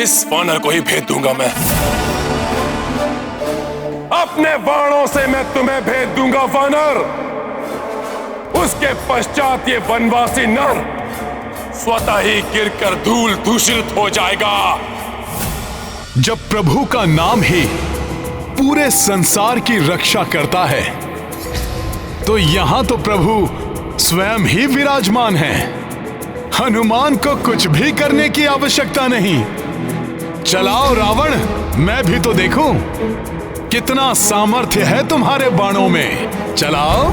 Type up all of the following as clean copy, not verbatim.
इस वानर को ही भेज दूंगा मैं। अपने बाणों से मैं तुम्हें भेज दूंगा वानर। उसके पश्चात ये वनवासी नर स्वतः ही गिरकर धूल दूषित हो जाएगा। जब प्रभु का नाम ही पूरे संसार की रक्षा करता है तो यहां तो प्रभु स्वयं ही विराजमान है। हनुमान को कुछ भी करने की आवश्यकता नहीं। चलाओ रावण, मैं भी तो देखूं कितना सामर्थ्य है तुम्हारे बाणों में। चलाओ।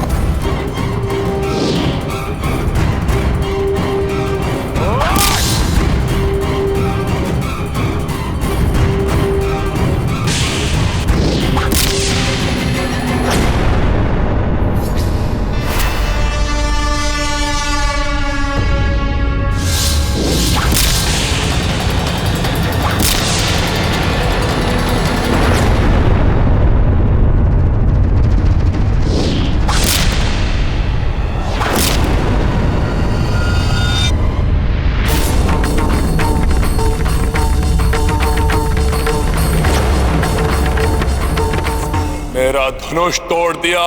मेरा धनुष तोड़ दिया।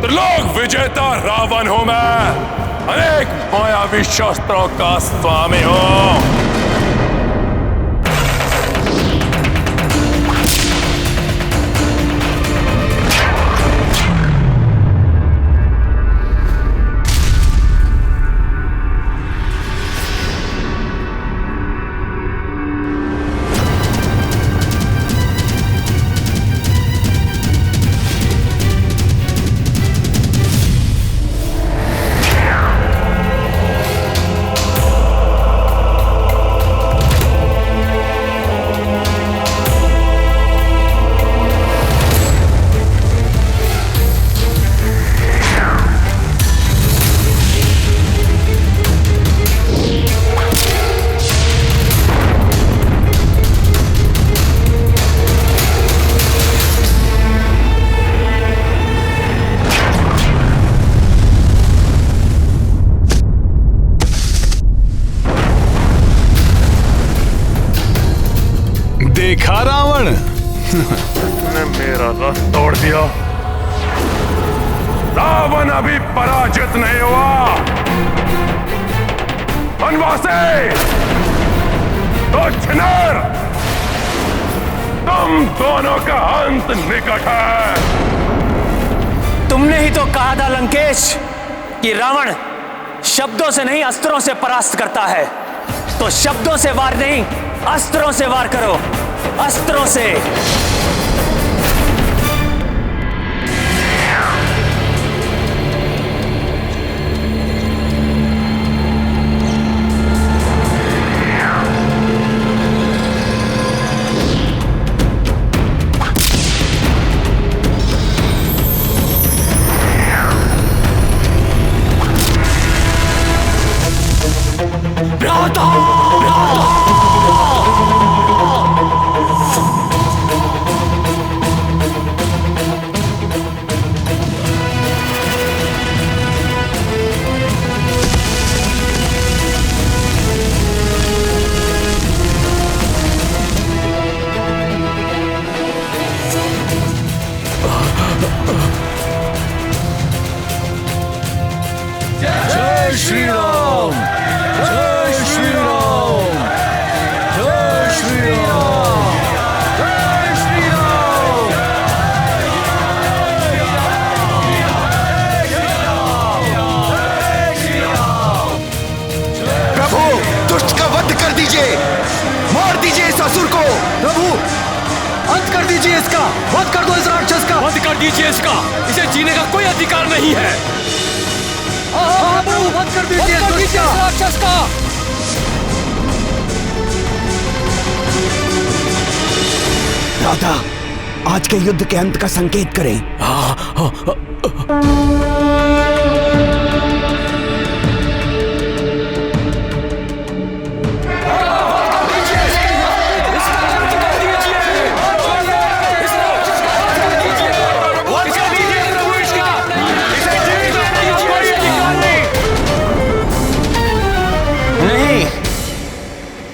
त्रिलोक विजेता रावण हूं मैं। अनेक मायावी शस्त्रों का स्वामी हूं। देखा रावण, उसने मेरा रथ तोड़ दिया। रावण अभी पराजित नहीं हुआ। वनवासी, तो छिनर, तुम दोनों का अंत निकट है। तुमने ही तो कहा था लंकेश कि रावण शब्दों से नहीं अस्त्रों से परास्त करता है। तो शब्दों से वार नहीं, अस्त्रों से वार करो। अस्त्रों से। मार दीजिए इस असुर को। प्रभु, अंत कर दीजिए इसका। वध कर दो इस राक्षस का। वध कर दीजिए इसका। इसे जीने का कोई अधिकार नहीं है। प्रभु, वध कर दीजिए इस राक्षस का। राधा, आज के युद्ध के अंत का संकेत करें।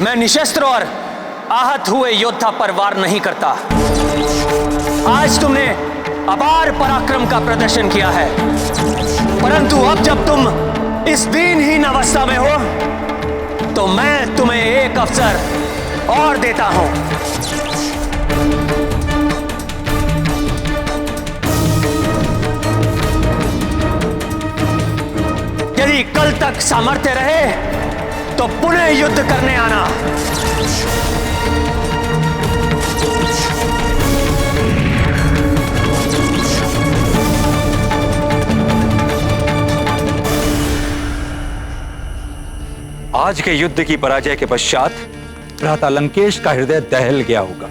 मैं निशस्त्र और आहत हुए योद्धा पर वार नहीं करता। आज तुमने अपार पराक्रम का प्रदर्शन किया है, परंतु अब जब तुम इस दीनहीन अवस्था में हो तो मैं तुम्हें एक अवसर और देता हूं। यदि कल तक सामर्थ्य रहे तो पुनः युद्ध करने आना। आज के युद्ध की पराजय के पश्चात भ्राता लंकेश का हृदय दहल गया होगा।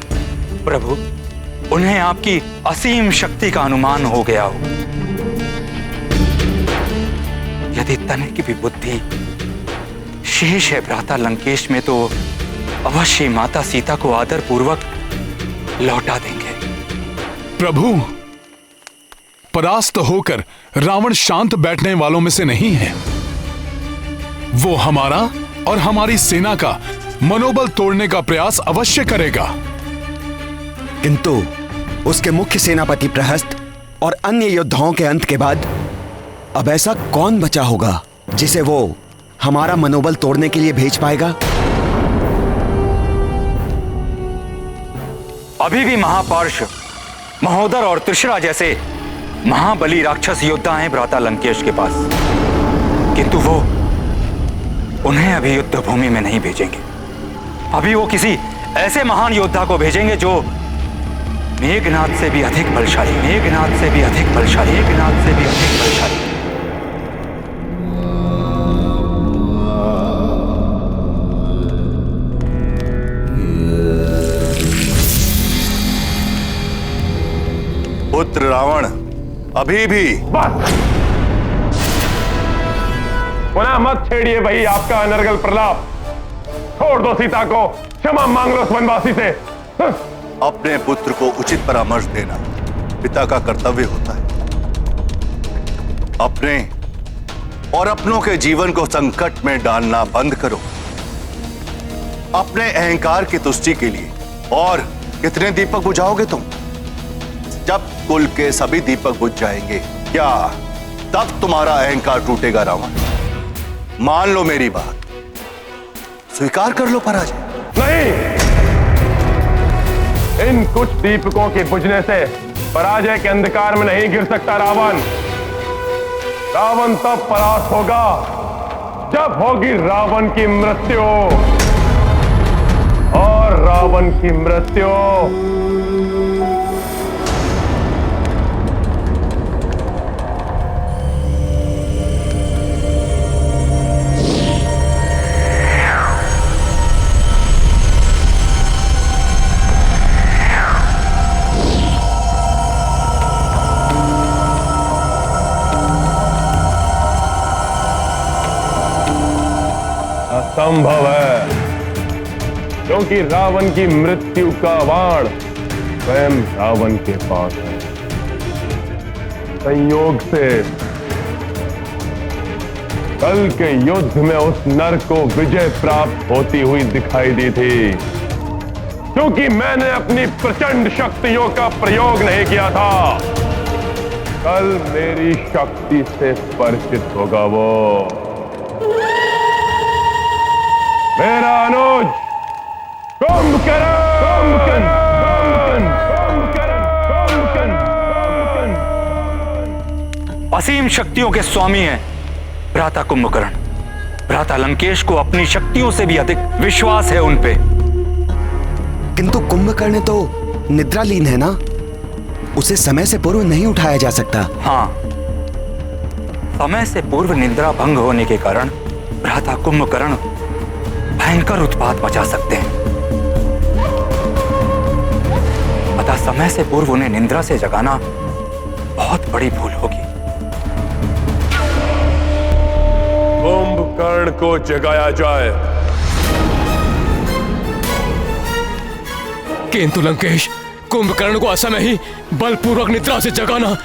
प्रभु, उन्हें आपकी असीम शक्ति का अनुमान हो गया होगा। यदि तनिक की भी बुद्धि शेष है भ्राता लंकेश में तो अवश्य माता सीता को आदर पूर्वक लौटा देंगे। प्रभु, परास्त होकर रावण शांत बैठने वालों में से नहीं है। वो हमारा और हमारी सेना का मनोबल तोड़ने का प्रयास अवश्य करेगा। किंतु उसके मुख्य सेनापति प्रहस्त और अन्य योद्धाओं के अंत के बाद अब ऐसा कौन बचा होगा जिसे वो हमारा मनोबल तोड़ने के लिए भेज पाएगा? अभी भी महापार्श, महोदर और त्रिशरा जैसे महाबली राक्षस योद्धा हैं भ्राता लंकेश के पास, किंतु वो उन्हें अभी युद्ध भूमि में नहीं भेजेंगे। अभी वो किसी ऐसे महान योद्धा को भेजेंगे जो मेघनाद से भी अधिक बलशाली, मेघनाद से भी अधिक बलशाली, मेघनाद से भी अधिक बलशाली। पुत्र रावण, अभी भी बस पुनः मत छेड़िए भाई आपका अनर्गल प्रलाप। छोड़ दो सीता को, क्षमा मांग लो उस वनवासी से। अपने पुत्र को उचित परामर्श देना पिता का कर्तव्य होता है। अपने और अपनों के जीवन को संकट में डालना बंद करो। अपने अहंकार की तुष्टि के लिए और कितने दीपक बुझाओगे तुम? जब कुल के सभी दीपक बुझ जाएंगे, क्या तब तुम्हारा अहंकार टूटेगा रावण? मान लो मेरी बात, स्वीकार कर लो पराजय। नहीं, इन कुछ दीपकों के बुझने से पराजय के अंधकार में नहीं गिर सकता रावण। रावण तब परास्त होगा जब होगी रावण की मृत्यु, और रावण की मृत्यु असंभव है, क्योंकि रावण की मृत्यु का बाण स्वयं रावण के पास है। संयोग से कल के युद्ध में उस नर को विजय प्राप्त होती हुई दिखाई दी थी, क्योंकि मैंने अपनी प्रचंड शक्तियों का प्रयोग नहीं किया था। कल मेरी शक्ति से स्पर्शित होगा वो मेरा अनुज कुंभकर्ण। असीम शक्तियों के स्वामी हैं भ्राता कुंभकर्ण। भ्राता लंकेश को अपनी शक्तियों से भी अधिक विश्वास है उन पे। किंतु कुंभकर्ण तो निद्रालीन है ना, उसे समय से पूर्व नहीं उठाया जा सकता। हाँ, समय से पूर्व निद्रा भंग होने के कारण भ्राता कुंभकर्ण भयंकर उत्पात मचा सकते हैं। अतः समय से पूर्व उन्हें निद्रा से जगाना बहुत बड़ी भूल होगी। कुंभकर्ण को जगाया जाए। किंतु लंकेश, कुंभकर्ण को असमय ही बलपूर्वक निद्रा से जगाना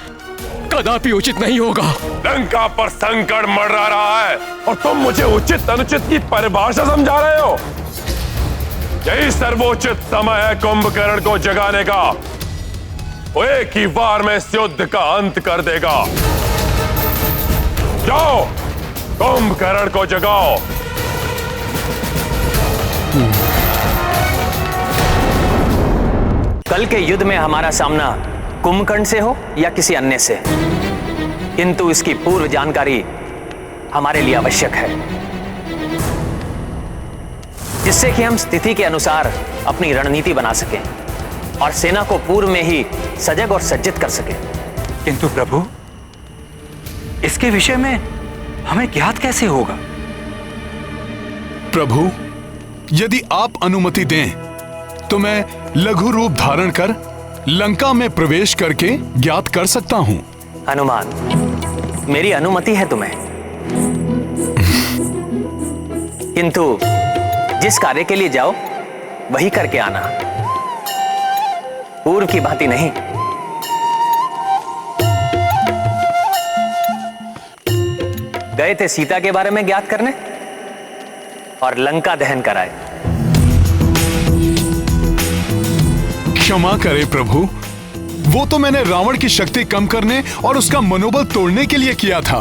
कदापि उचित नहीं होगा। लंका पर संकट मंडरा रहा है और तुम मुझे उचित अनुचित की परिभाषा समझा रहे हो। यही सर्वोचित समय है कुंभकर्ण को जगाने का। वो एक ही वार में इस युद्ध का अंत कर देगा। जाओ, कुंभकर्ण को जगाओ। कल के युद्ध में हमारा सामना कुंभकर्ण से हो या किसी अन्य से, किंतु इसकी पूर्व जानकारी हमारे लिए आवश्यक है, जिससे कि हम स्थिति के अनुसार अपनी रणनीति बना सकें और सेना को पूर्व में ही सजग और सज्जित कर सकें। किंतु प्रभु, इसके विषय में हमें ज्ञात कैसे होगा? प्रभु, यदि आप अनुमति दें तो मैं लघु रूप धारण कर लंका में प्रवेश करके ज्ञात कर सकता हूं। हनुमान, मेरी अनुमति है तुम्हें, किंतु जिस कार्य के लिए जाओ वही करके आना, पूर्व की भांति नहीं। गए थे सीता के बारे में ज्ञात करने और लंका दहन कराए। क्षमा करे प्रभु, वो तो मैंने रावण की शक्ति कम करने और उसका मनोबल तोड़ने के लिए किया था।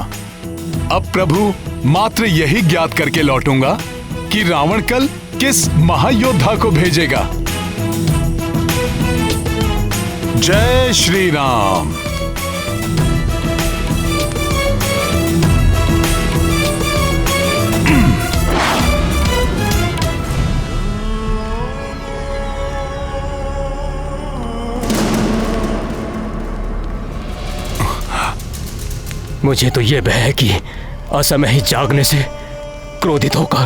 अब प्रभु मात्र यही ज्ञात करके लौटूंगा कि रावण कल किस महायोद्धा को भेजेगा। जय श्री राम। मुझे तो यह भय है कि असमय ही जागने से क्रोधित होकर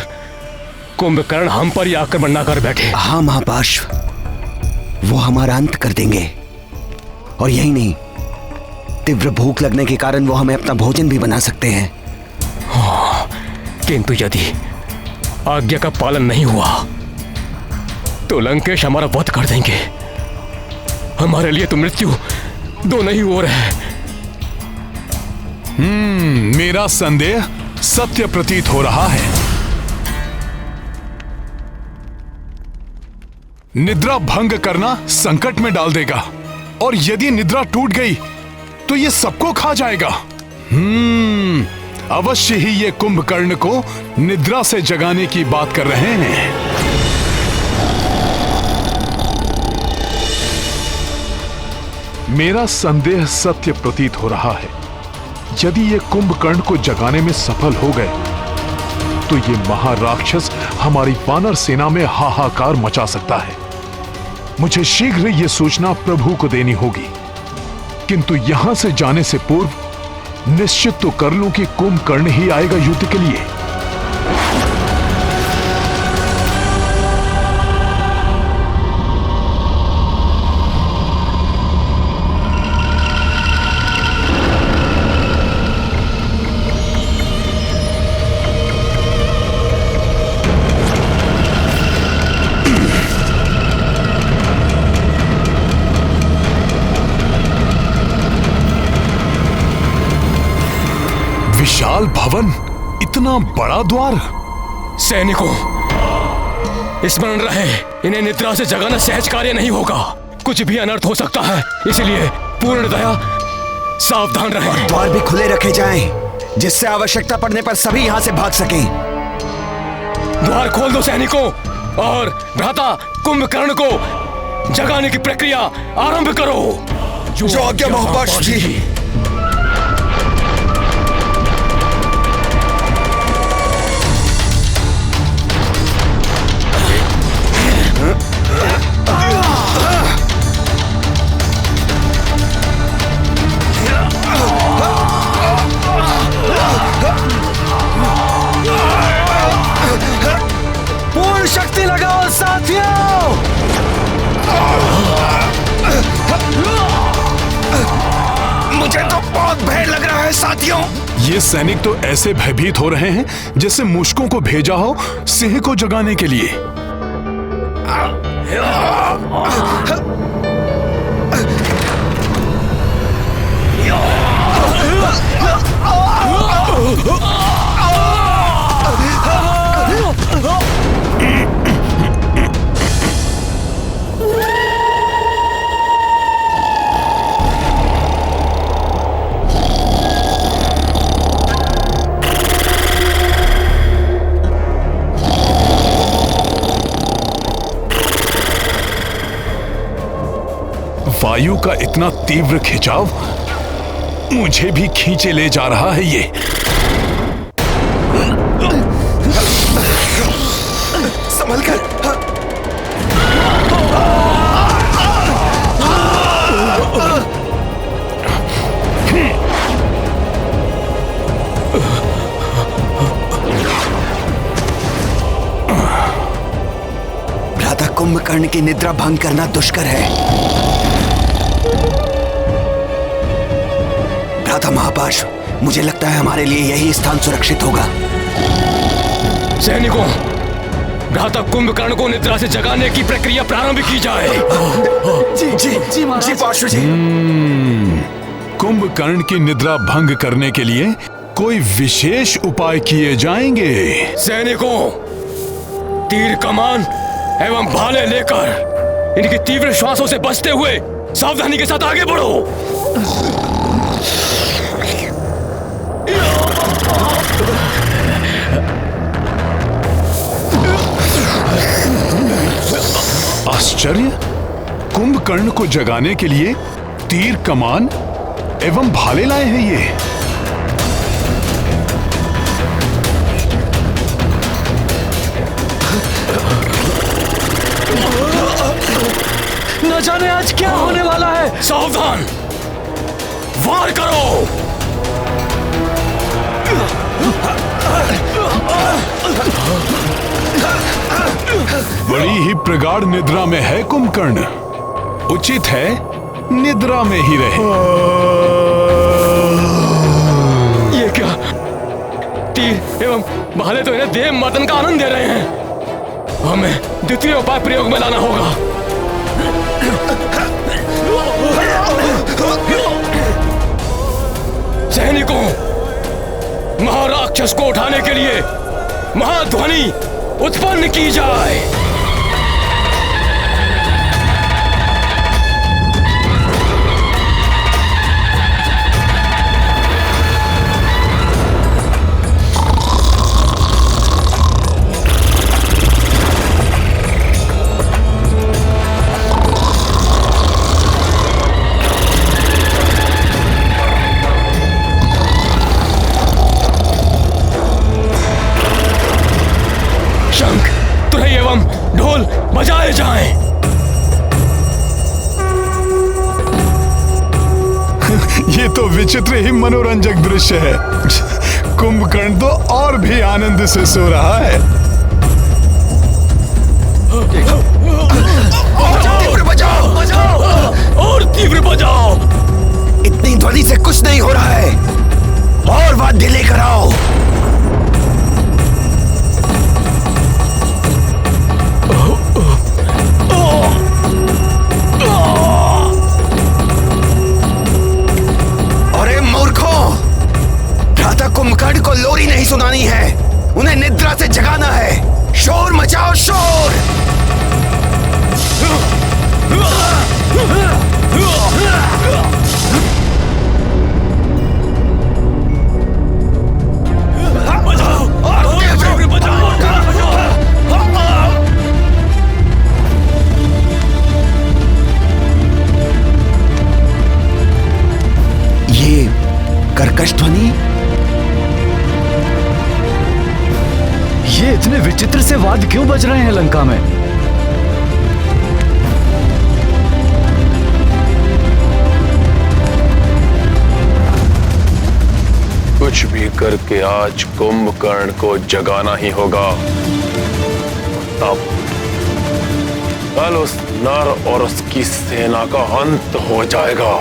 कुंभकर्ण हम पर ही आक्रमण न कर बैठे। हाँ महापार्श्व, वो हमारा अंत कर देंगे। और यही नहीं, तीव्र भूख लगने के कारण वो हमें अपना भोजन भी बना सकते हैं। किंतु यदि आज्ञा का पालन नहीं हुआ तो लंकेश हमारा वध कर देंगे। हमारे लिए तो मृत्यु दोनों ही ओर है। मेरा संदेह सत्य प्रतीत हो रहा है। निद्रा भंग करना संकट में डाल देगा, और यदि निद्रा टूट गई तो ये सबको खा जाएगा। अवश्य ही ये कुंभकर्ण को निद्रा से जगाने की बात कर रहे हैं। मेरा संदेह सत्य प्रतीत हो रहा है। यदि ये कुंभकर्ण को जगाने में सफल हो गए तो ये महाराक्षस हमारी वानर सेना में हाहाकार मचा सकता है। मुझे शीघ्र ये सूचना प्रभु को देनी होगी, किंतु यहां से जाने से पूर्व निश्चित तो कर लूं कि कुंभकर्ण ही आएगा युद्ध के लिए। विशाल भवन, इतना बड़ा द्वार। सैनिकों, स्मरण रहे, इन्हें निद्रा से जगाना सहज कार्य नहीं होगा। कुछ भी अनर्थ हो सकता है, इसलिए पूर्णतया सावधान रहें। द्वार भी खुले रखे जाएं, जिससे आवश्यकता पड़ने पर सभी यहां से भाग सकें। द्वार खोल दो सैनिकों, और भ्राता कुंभकर्ण को जगाने की प्रक्रिया आरंभ करो। जो आज्ञा महापार्श्व जी। पूर्ण शक्ति लगाओ साथियों। मुझे तो बहुत भय लग रहा है साथियों। ये सैनिक तो ऐसे भयभीत हो रहे हैं जैसे मूषकों को भेजा हो सिंह को जगाने के लिए। वायु का इतना तीव्र खिंचाव मुझे भी खींचे ले जा रहा है। ये संभल कर। भ्राता कुंभकर्ण की निद्रा भंग करना दुष्कर है। भ्राता महापाश, मुझे लगता है हमारे लिए यही स्थान सुरक्षित होगा। सैनिकों, भ्राता कुंभकर्ण को निद्रा से जगाने की प्रक्रिया प्रारंभ की जाए। जी जी जी जी पाशु जी। कुंभकर्ण की निद्रा भंग करने के लिए कोई विशेष उपाय किए जाएंगे। सैनिकों, तीर कमान एवं भाले लेकर इनकी तीव्र श्वासों से बचते हुए सावधानी के साथ आगे बढ़ो। आश्चर्य, कुंभकर्ण को जगाने के लिए तीर कमान एवं भाले लाए हैं ये। न जाने आज क्या होने वाला है। सावधान, वार करो। बड़ी ही प्रगाढ़ निद्रा में है कुंभकर्ण, उचित है निद्रा में ही रहे। ये क्या, तीर एवं भाले तो इन्हें देव मर्दन का आनंद दे रहे हैं। हमें द्वितीय उपाय प्रयोग में लाना होगा। सैनिकों, महाराक्षस को उठाने के लिए महाध्वनि उत्पन्न की जाए। शंख, तुरही एवं ढोल बजाए जाएं। ये तो विचित्र ही मनोरंजक दृश्य है। कुंभकर्ण तो और भी आनंद से सो रहा है। तीव्र बजाओ, बजाओ और तीव्र बजाओ। इतनी ध्वनि से कुछ नहीं हो रहा है, और वाद्य लेकर आओ। अरे मूर्खों, भ्राता कुंभकर्ण को लोरी नहीं सुनानी है, उन्हें निद्रा से जगाना है। शोर मचाओ, शोर। ये कर्कश ध्वनि, ये इतने विचित्र से वाद्य क्यों बज रहे हैं लंका में? कुछ भी करके आज कुंभकर्ण को जगाना ही होगा। तब कल उस नर और उसकी सेना का अंत हो जाएगा।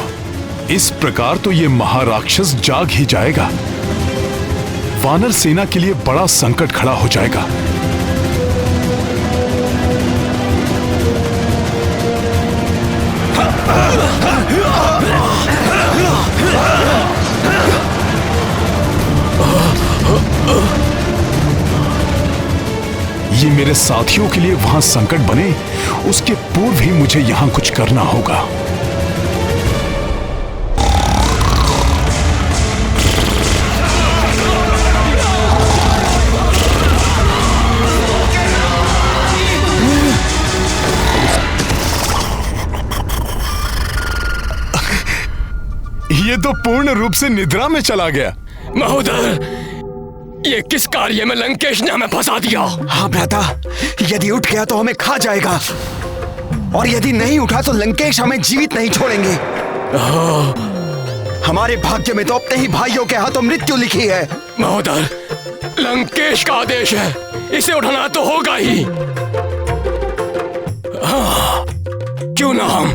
इस प्रकार तो ये महाराक्षस जाग ही जाएगा। वानर सेना के लिए बड़ा संकट खड़ा हो जाएगा। ये मेरे साथियों के लिए वहां संकट बने, उसके पूर्व ही मुझे यहां कुछ करना होगा। ये तो पूर्ण रूप से निद्रा में चला गया। महोदर, ये किस कार्य में लंकेश ने हमें फंसा दिया? हाँ भ्राता, यदि उठ गया तो हमें खा जाएगा, और यदि नहीं उठा तो लंकेश हमें जीवित नहीं छोड़ेंगे। हमारे भाग्य में तो अपने ही भाइयों के हाथों मृत्यु लिखी है। महोदर, लंकेश का आदेश है, इसे उठाना तो होगा ही। क्यों ना हम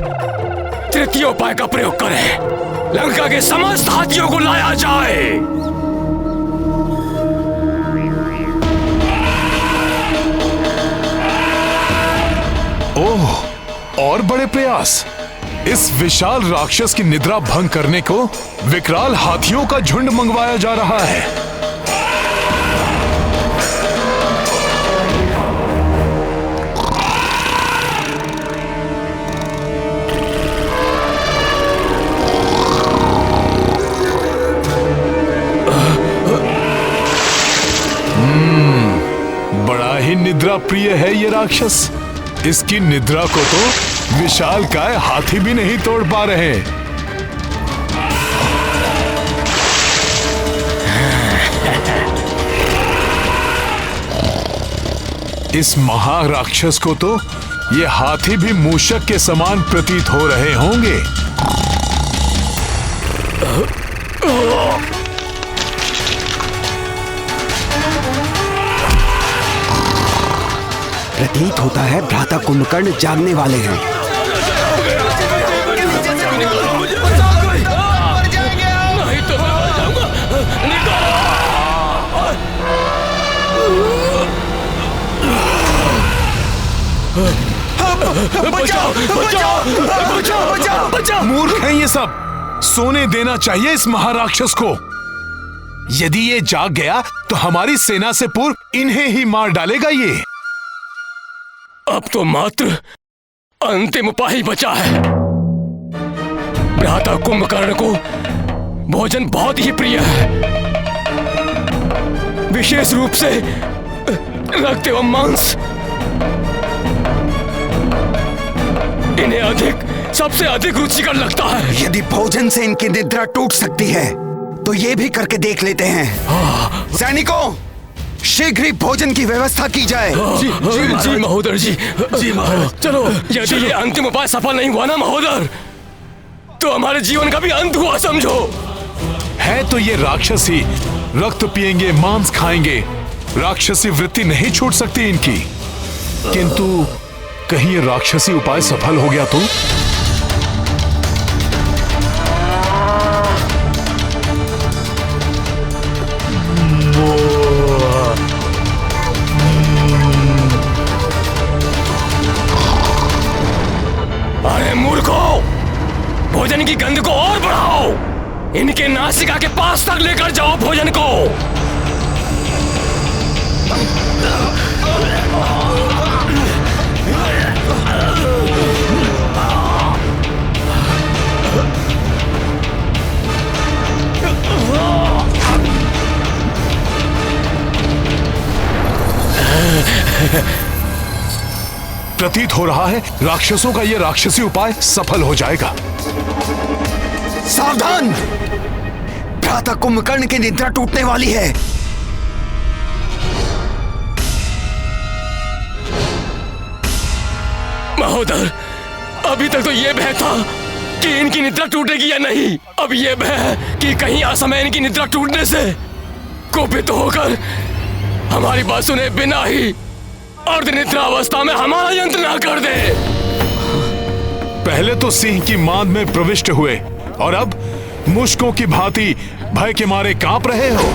तृतीय उपाय का प्रयोग करें, लंका के समस्त हाथियों को लाया जाए। ओह, और बड़े प्रयास। इस विशाल राक्षस की निद्रा भंग करने को विकराल हाथियों का झुंड मंगवाया जा रहा है। बड़ा ही निद्रा प्रिय है ये राक्षस। इसकी निद्रा को तो विशालकाय हाथी भी नहीं तोड़ पा रहे। इस महाराक्षस को तो ये हाथी भी मूषक के समान प्रतीत हो रहे होंगे। प्रतीत होता है भ्राता कुंभकर्ण जागने वाले हैं। मूर्ख हैं ये सब। सोने देना चाहिए इस महाराक्षस को। यदि ये जाग गया तो हमारी सेना से पूर्व इन्हें ही मार डालेगा ये। अब तो मात्र अंतिम उपाय ही बचा है। भ्राता कुंभकर्ण को भोजन बहुत ही प्रिय है, विशेष रूप से रक्त एवं मांस। इन्हें सबसे अधिक रुचिकर लगता है। यदि भोजन से इनकी निद्रा टूट सकती है तो ये भी करके देख लेते हैं। सैनिकों, शीघ्र ही भोजन की व्यवस्था की जाए। जी महोदर जी। जी महाराज। चलो, यदि ये अंतिम उपाय सफल नहीं हुआ ना महोदर, तो हमारे जीवन का भी अंत हुआ समझो। है तो ये राक्षसी, रक्त पिएंगे, मांस खाएंगे, राक्षसी वृत्ति नहीं छूट सकती इनकी। किंतु कहीं ये राक्षसी उपाय सफल हो गया तो? अरे मूर्खों, भोजन की गंध को और बढ़ाओ। इनके नासिका के पास तक लेकर जाओ भोजन को। प्रतीत हो रहा है राक्षसों का यह राक्षसी उपाय सफल हो जाएगा। सावधान, भ्राता कुंभकर्ण की निद्रा टूटने वाली है। महोदर, अभी तक तो ये भय था कि इनकी निद्रा टूटेगी या नहीं। अब ये भय है कि कहीं असमय इनकी निद्रा टूटने से कुपित होकर हमारी बात सुने बिना ही अर्धनिद्रा अवस्था में हमारा यंत्र ना कर दे। पहले तो सिंह की मांद में प्रविष्ट हुए और अब मुश्कों की भांति भय के मारे कांप रहे हो।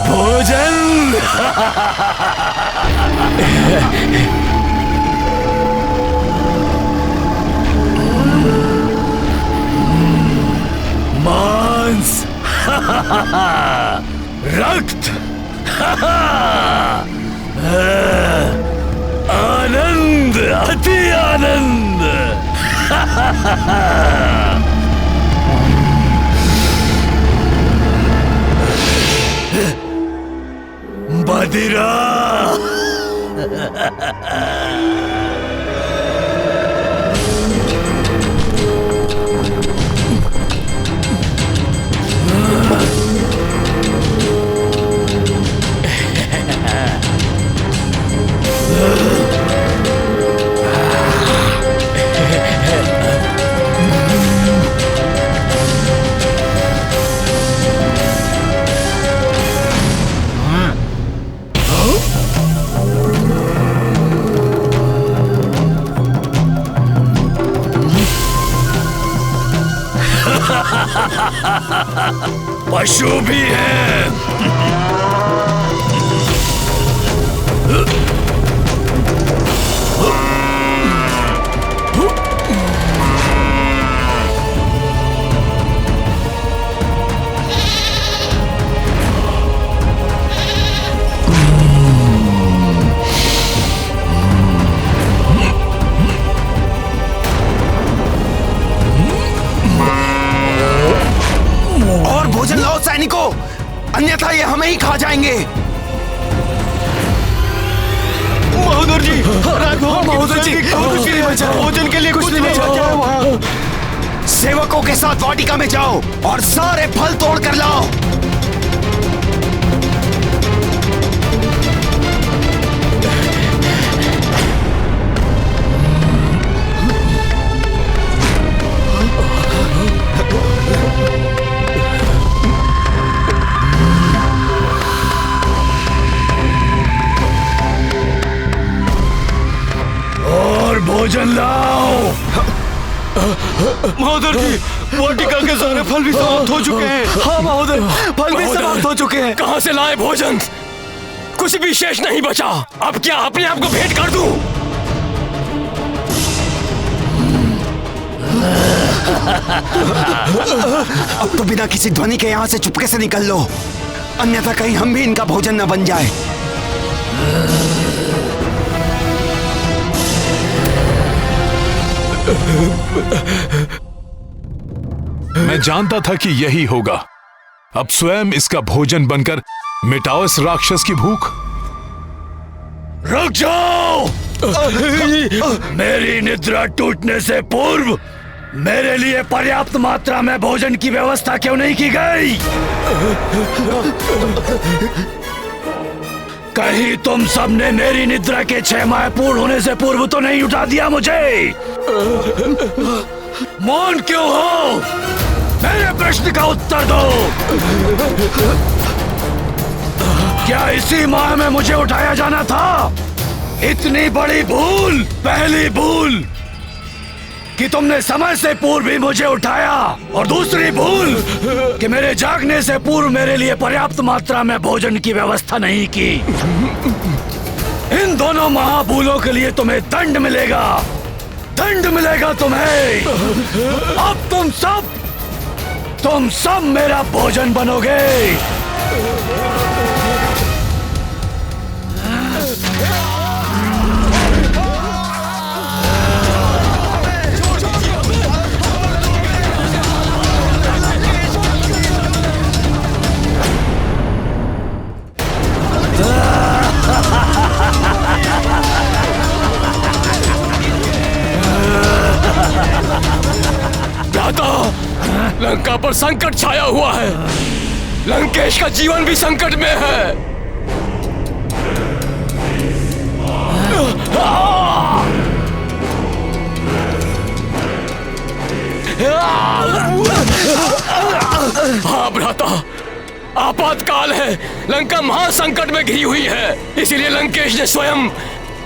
भोजन। मांस, रक्त, आनंद, अति आनंद। मदिरा। पशु भी है। और भोजन लाओ सैनिकों, अन्यथा ये हमें ही खा जाएंगे। महोदर जी, महोदर जी, भोजन के लिए कुछ नहीं बचा। सेवकों के साथ वाटिका में जाओ और सारे फल तोड़ कर लाओ। भोजन लाओ। महोदर जी, वाटिका के सारे फल भी समाप्त हो चुके हैं। हाँ महोदय, फल भी समाप्त हो चुके हैं। कहाँ से लाए भोजन? कुछ भी शेष नहीं बचा। अब क्या अपने आप को भेंट कर दूं? अब तो बिना किसी ध्वनि के यहाँ से चुपके से निकल लो, अन्यथा कहीं हम भी इनका भोजन न बन जाए। मैं जानता था कि यही होगा। अब स्वयं इसका भोजन बनकर मिटाओ इस राक्षस की भूख। रुक जाओ। मेरी निद्रा टूटने से पूर्व मेरे लिए पर्याप्त मात्रा में भोजन की व्यवस्था क्यों नहीं की गई? कहीं तुम सबने मेरी निद्रा के 6 माह पूर्ण होने से पूर्व तो नहीं उठा दिया मुझे? मौन क्यों हो? मेरे प्रश्न का उत्तर दो। क्या इसी माह में मुझे उठाया जाना था? इतनी बड़ी भूल, पहली भूल कि तुमने समय से पूर्व भी मुझे उठाया, और दूसरी भूल कि मेरे जागने से पूर्व मेरे लिए पर्याप्त मात्रा में भोजन की व्यवस्था नहीं की। इन दोनों महाभूलों के लिए तुम्हें दंड मिलेगा, दंड मिलेगा तुम्हें। अब तुम सब मेरा भोजन बनोगे। लंका पर संकट छाया हुआ है। लंकेश का जीवन भी संकट में है। हाँ भ्राता, आपातकाल है। लंका महासंकट में घिरी हुई है। इसीलिए लंकेश ने स्वयं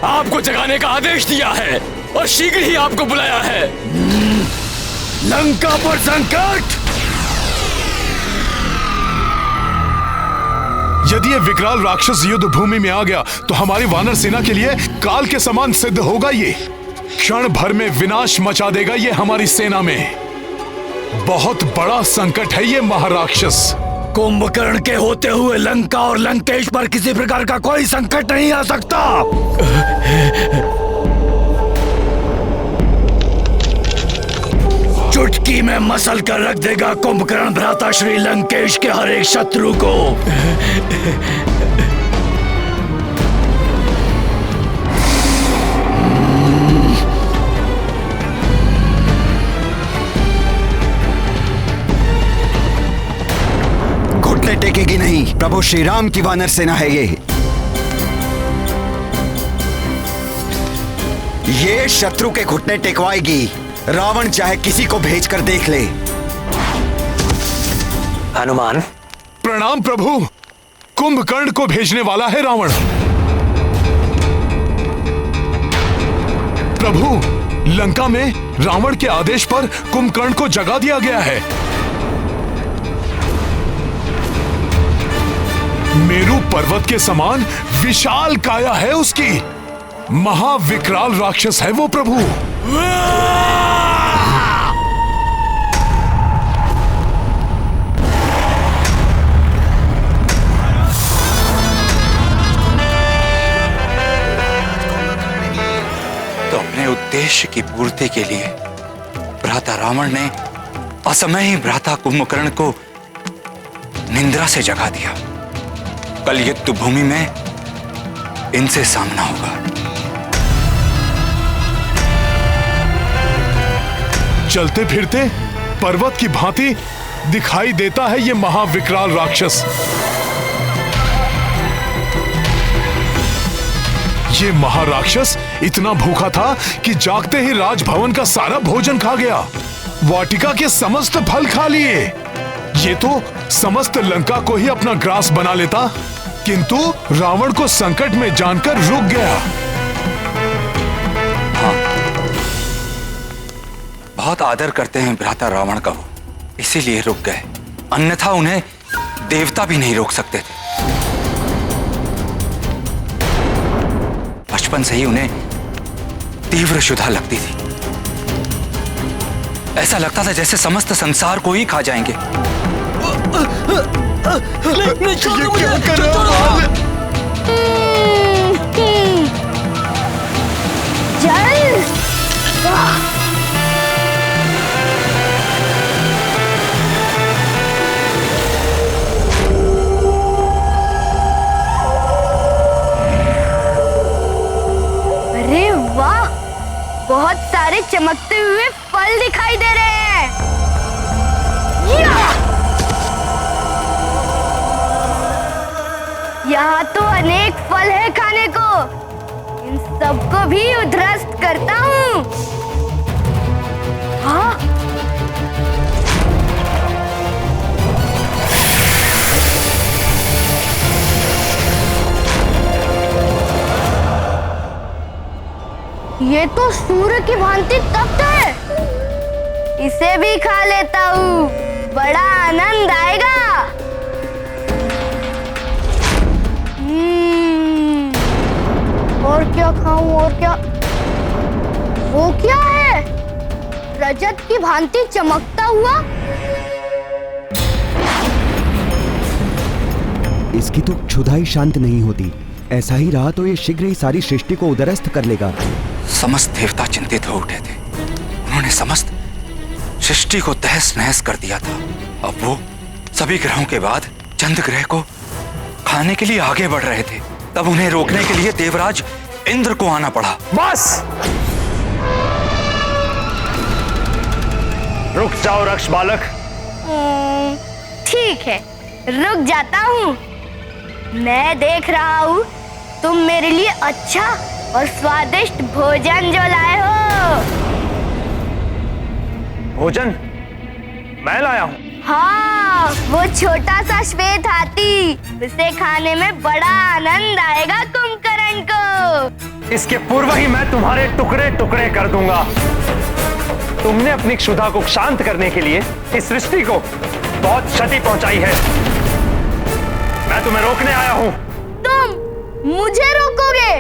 आपको जगाने का आदेश दिया है और शीघ्र ही आपको बुलाया है। लंका पर संकट? यदि ये विकराल राक्षस युद्ध भूमि में आ गया तो हमारी वानर सेना के लिए काल के समान सिद्ध होगा। ये क्षण भर में विनाश मचा देगा। ये हमारी सेना में बहुत बड़ा संकट है ये महाराक्षस। कुंभकर्ण के होते हुए लंका और लंकेश पर किसी प्रकार का कोई संकट नहीं आ सकता। चुटकी में मसल कर रख देगा कुंभकर्ण भ्राता श्री लंकेश के हर एक शत्रु को। घुटने टेकेगी नहीं। प्रभु श्री राम की वानर सेना है ये शत्रु के घुटने टेकवाएगी। रावण चाहे किसी को भेजकर देख ले। हनुमान। प्रणाम प्रभु। कुंभकर्ण को भेजने वाला है रावण। प्रभु, लंका में रावण के आदेश पर कुंभकर्ण को जगा दिया गया है। मेरू पर्वत के समान विशाल काया है उसकी। महाविकराल राक्षस है वो प्रभु। तो अपने उद्देश्य की पूर्ति के लिए भ्राता रावण ने असमय ही भ्राता कुंभकर्ण को निंद्रा से जगा दिया। कल युद्ध भूमि में इनसे सामना होगा। चलते फिरते पर्वत की भांति दिखाई देता है ये महाविकराल राक्षस। ये महाराक्षस इतना भूखा था कि जागते ही राजभवन का सारा भोजन खा गया। वाटिका के समस्त फल खा लिए। ये तो समस्त लंका को ही अपना ग्रास बना लेता, किंतु रावण को संकट में जानकर रुक गया। हाँ, बहुत आदर करते हैं भ्राता रावण का वो, इसीलिए रुक गए। अन्यथा उन्हें देवता भी नहीं रोक सकते थे। बचपन से ही उन्हें तीव्र क्षुधा लगती थी। ऐसा लगता था जैसे समस्त संसार को ही खा जाएंगे। अरे वाह, बहुत सारे चमकते हुए फल दिखाई दे रहे हैं। यहाँ तो अनेक फल है खाने को। इन सबको भी उध्वस्त करता हूँ। हाँ? ये तो सूर्य की भांति तप्त है। इसे भी खा लेता हूँ, बड़ा आनंद आएगा। और क्या खाऊं और क्या? वो क्या है? रजत की भांति चमकता हुआ। इसकी तो क्षुधा ही शांत नहीं होती। ऐसा ही रहा तो ये शीघ्र ही सारी सृष्टि को उदरस्त कर लेगा। समस्त देवता चिंतित हो उठे थे। उन्होंने समस्त सृष्टि को तहस नहस कर दिया था। अब वो सभी ग्रहों के बाद चंद्र ग्रह को खाने के लिए आगे बढ़ रहे थे। तब उन्हें रोकने के लिए देवराज इंद्र को आना पड़ा। बस, रुक जाओ रक्ष बालक। ठीक है, रुक जाता हूँ। मैं देख रहा हूँ तुम मेरे लिए अच्छा और स्वादिष्ट भोजन जो लाए हो। भोजन मैं लाया हूँ। हाँ, वो छोटा सा श्वेत हाथी। उसे खाने में बड़ा आनंद आएगा कुंभकर्ण को। इसके पूर्व ही मैं तुम्हारे टुकड़े टुकड़े कर दूंगा। तुमने अपनी क्षुधा को शांत करने के लिए इस सृष्टि को बहुत क्षति पहुंचाई है। मैं तुम्हें रोकने आया हूँ। तुम मुझे रोकोगे?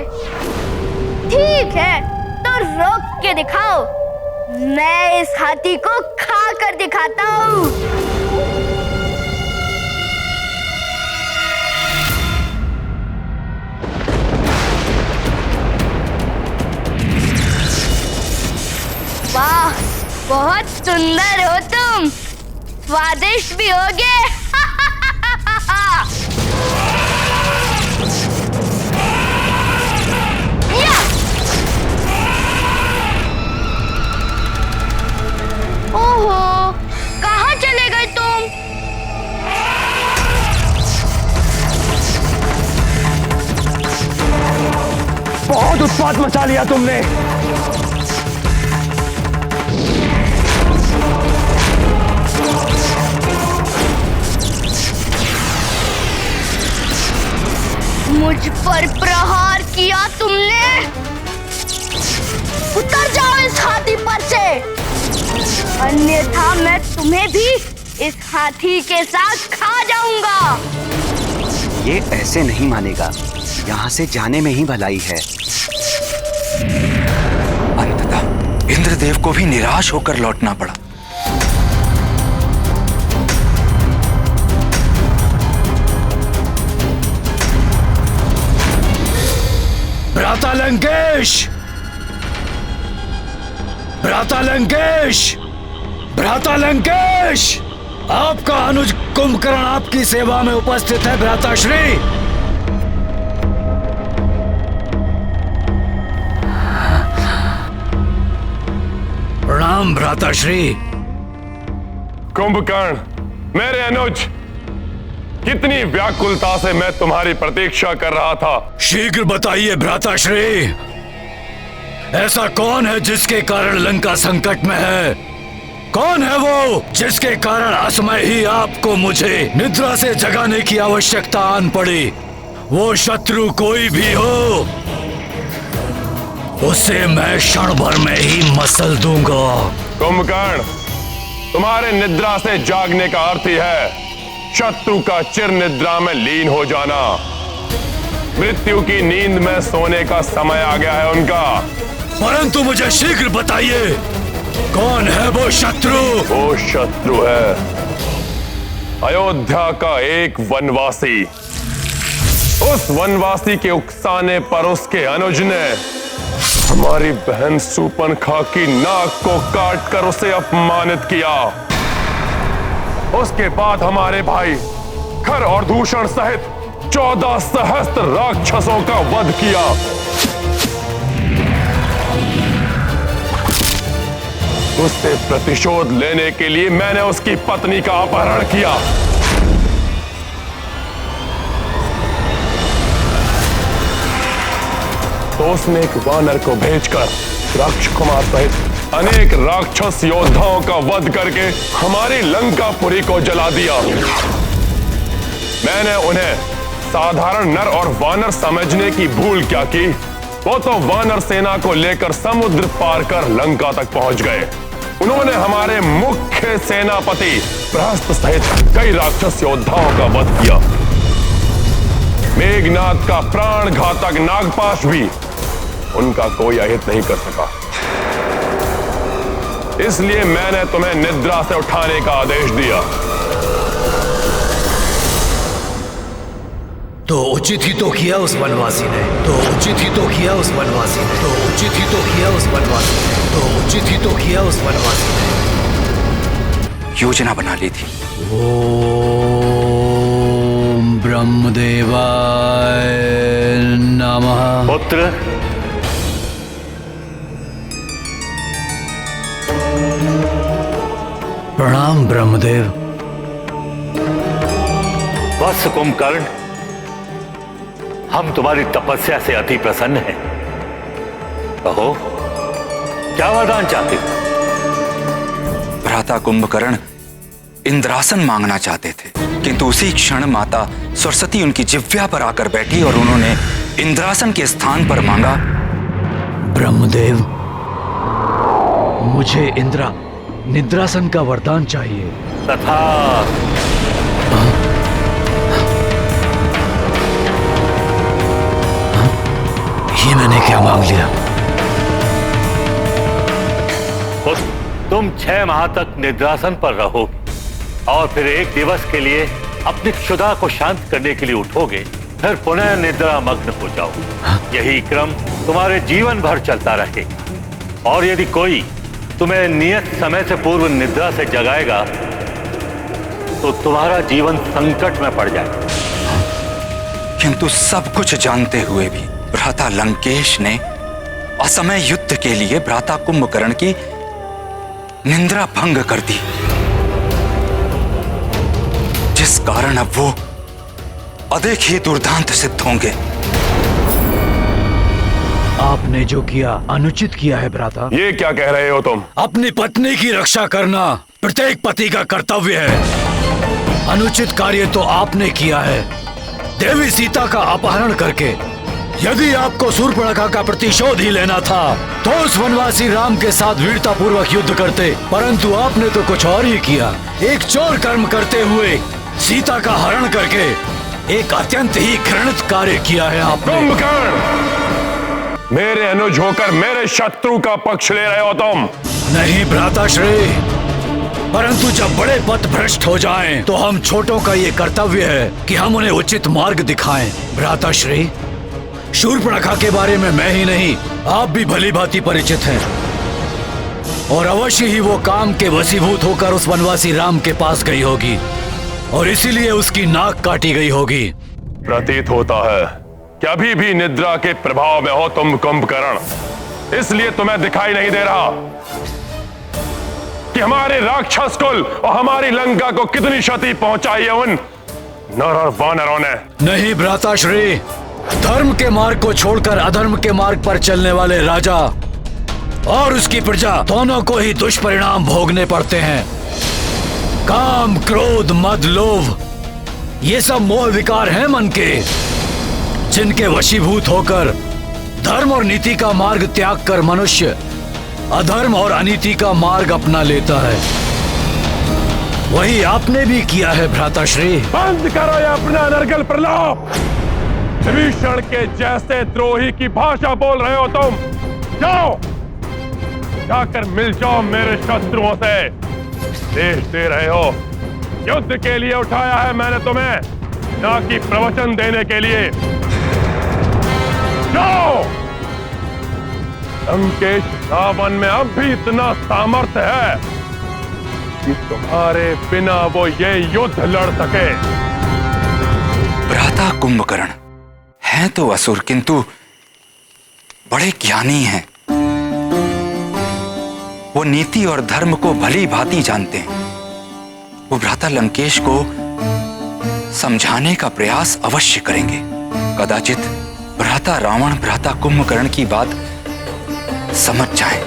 ठीक है, तो रोक के दिखाओ। मैं इस हाथी को खा कर दिखाता हूँ। वाह, बहुत सुंदर हो तुम, स्वादिष्ट भी होगे। ओहो, कहाँ चले गए तुम? बहुत उत्पात मचा लिया तुमने। मुझ पर प्रहार किया तुमने। उतर जाओ इस हाथी पर से, अन्यथा मैं तुम्हें भी इस हाथी के साथ खा जाऊंगा। ये ऐसे नहीं मानेगा, यहाँ से जाने में ही भलाई है। अंततः इंद्रदेव को भी निराश होकर लौटना पड़ा। भ्राता लंकेश, भ्राता लंकेश, भ्राता लंकेश, आपका अनुज कुंभकर्ण आपकी सेवा में उपस्थित है भ्राता श्री। प्रणाम भ्राता श्री। कुंभकर्ण, मेरे अनुज, कितनी व्याकुलता से मैं तुम्हारी प्रतीक्षा कर रहा था। शीघ्र बताइए भ्राता श्री, ऐसा कौन है जिसके कारण लंका संकट में है? कौन है वो जिसके कारण असमय ही आपको मुझे निद्रा से जगाने की आवश्यकता आन पड़ी? वो शत्रु कोई भी हो, उसे मैं क्षण भर में ही मसल दूंगा। कुंभकर्ण, तुम्हारे निद्रा से जागने का अर्थ ही है शत्रु का चिर निद्रा में लीन हो जाना। मृत्यु की नींद में सोने का समय आ गया है उनका। परंतु मुझे शीघ्र बताइए, कौन है वो शत्रु? वो शत्रु है अयोध्या का एक वनवासी। उस वनवासी के उकसाने पर उसके अनुज ने हमारी बहन सूर्पणखा की नाक को काटकर उसे अपमानित किया। उसके बाद हमारे भाई खर और दूषण सहित 14 सहस्त्र राक्षसों का वध किया। उससे प्रतिशोध लेने के लिए मैंने उसकी पत्नी का अपहरण किया। तो उसने एक वानर को भेजकर राक्षकुमार सहित अनेक राक्षस योद्धाओं का वध करके हमारी लंकापुरी को जला दिया। मैंने उन्हें साधारण नर और वानर समझने की भूल क्या की, वो तो वानर सेना को लेकर समुद्र पार कर लंका तक पहुंच गए। उन्होंने हमारे मुख्य सेनापति प्रहस्त सहित कई राक्षस योद्धाओं का वध किया। मेघनाद का प्राण घातक नागपाश भी उनका कोई अहित नहीं कर सका। इसलिए मैंने तुम्हें निद्रा से उठाने का आदेश दिया। तो उचित ही तो किया उस वनवासी ने, तो उचित ही तो किया उस वनवासी ने, तो उचित ही तो किया उस वनवासी ने, तो उचित ही तो किया उस वनवासी ने। योजना बना ली थी। ओम ब्रह्मदेवाय नमः। पुत्र, प्रणाम ब्रह्मदेव। वत्स कुंभकर्ण, हम तुम्हारी तपस्या से अति प्रसन्न हैं। कहो, क्या वरदान चाहते हो? भ्राता कुंभकर्ण इंद्रासन मांगना चाहते थे, किंतु उसी क्षण माता सरस्वती उनकी जिह्वा पर आकर बैठी और उन्होंने इंद्रासन के स्थान पर मांगा, ब्रह्मदेव, मुझे निद्रासन का वरदान चाहिए। तथा ये मैंने क्या मांग लिया? तुम 6 माह तक निद्रासन पर रहोगे और फिर एक दिवस के लिए अपनी क्षुधा को शांत करने के लिए उठोगे, फिर पुनः निद्रा मग्न हो जाओगे। यही क्रम तुम्हारे जीवन भर चलता रहेगा और यदि कोई तुम्हें नियत समय से पूर्व निद्रा से जगाएगा तो तुम्हारा जीवन संकट में पड़ जाएगा। किंतु सब कुछ जानते हुए भी भ्राता लंकेश ने असमय युद्ध के लिए भ्राता कुंभकर्ण की निंद्रा भंग कर दी, जिस कारण अब वो अधिक ही दुर्दांत सिद्ध होंगे। आपने जो किया अनुचित किया है भ्राता। ये क्या कह रहे हो तुम? अपनी पत्नी की रक्षा करना प्रत्येक पति का कर्तव्य है। अनुचित कार्य तो आपने किया है, देवी सीता का अपहरण करके। यदि आपको शूर्पणखा का प्रतिशोध ही लेना था तो उस वनवासी राम के साथ वीरता पूर्वक युद्ध करते, परंतु आपने तो कुछ और ही किया। एक चोर कर्म करते हुए सीता का हरण करके एक अत्यंत ही घृणित कार्य किया है आपने। कुंभकर्ण, मेरे अनुज होकर मेरे शत्रु का पक्ष ले रहे हो तुम? नहीं भ्राताश्री, परंतु जब बड़े पथ भ्रष्ट हो जाएं, तो हम छोटों का ये कर्तव्य है कि हम उन्हें उचित मार्ग दिखाएं। भ्राताश्री, शूर्पणखा के बारे में मैं ही नहीं, आप भी भली भांति परिचित हैं और अवश्य ही वो काम के वशीभूत होकर उस वनवासी राम के पास गई होगी और इसीलिए उसकी नाक काटी गई होगी। प्रतीत होता है कि अभी भी निद्रा के प्रभाव में हो तुम कुंभकर्ण, इसलिए तुम्हें दिखाई नहीं दे रहा कि हमारे राक्षस कुल और हमारी लंका को कितनी क्षति पहुंचाई है उन नर और वानरों ने। नहीं भ्राताश्री, धर्म के मार्ग को छोड़कर अधर्म के मार्ग पर चलने वाले राजा और उसकी प्रजा दोनों को ही दुष्परिणाम भोगने पड़ते हैं। काम, क्रोध, मद, लोभ, ये सब मोह विकार हैं मन के, जिनके वशीभूत होकर धर्म और नीति का मार्ग त्याग कर मनुष्य अधर्म और अनीति का मार्ग अपना लेता है। वही आपने भी किया है भ्राताश्री। बंद करो ये अपना नरगल प्रलाप। विभीषण के जैसे द्रोही की भाषा बोल रहे हो तुम। जाओ, जाकर मिल जाओ मेरे शत्रुओं से। देश दे रहे हो, युद्ध के लिए उठाया है मैंने तुम्हें, ना कि प्रवचन देने के लिए। जाओ। लंकेश रावण में अब भी इतना सामर्थ्य है कि तुम्हारे बिना वो ये युद्ध लड़ सके। भ्राता कुंभकर्ण हैं तो असुर, किंतु बड़े ज्ञानी हैं। वो नीति और धर्म को भली भांति जानते हैं। वो भ्राता लंकेश को समझाने का प्रयास अवश्य करेंगे। कदाचित भ्राता रावण भ्राता कुंभकर्ण की बात समझ जाए,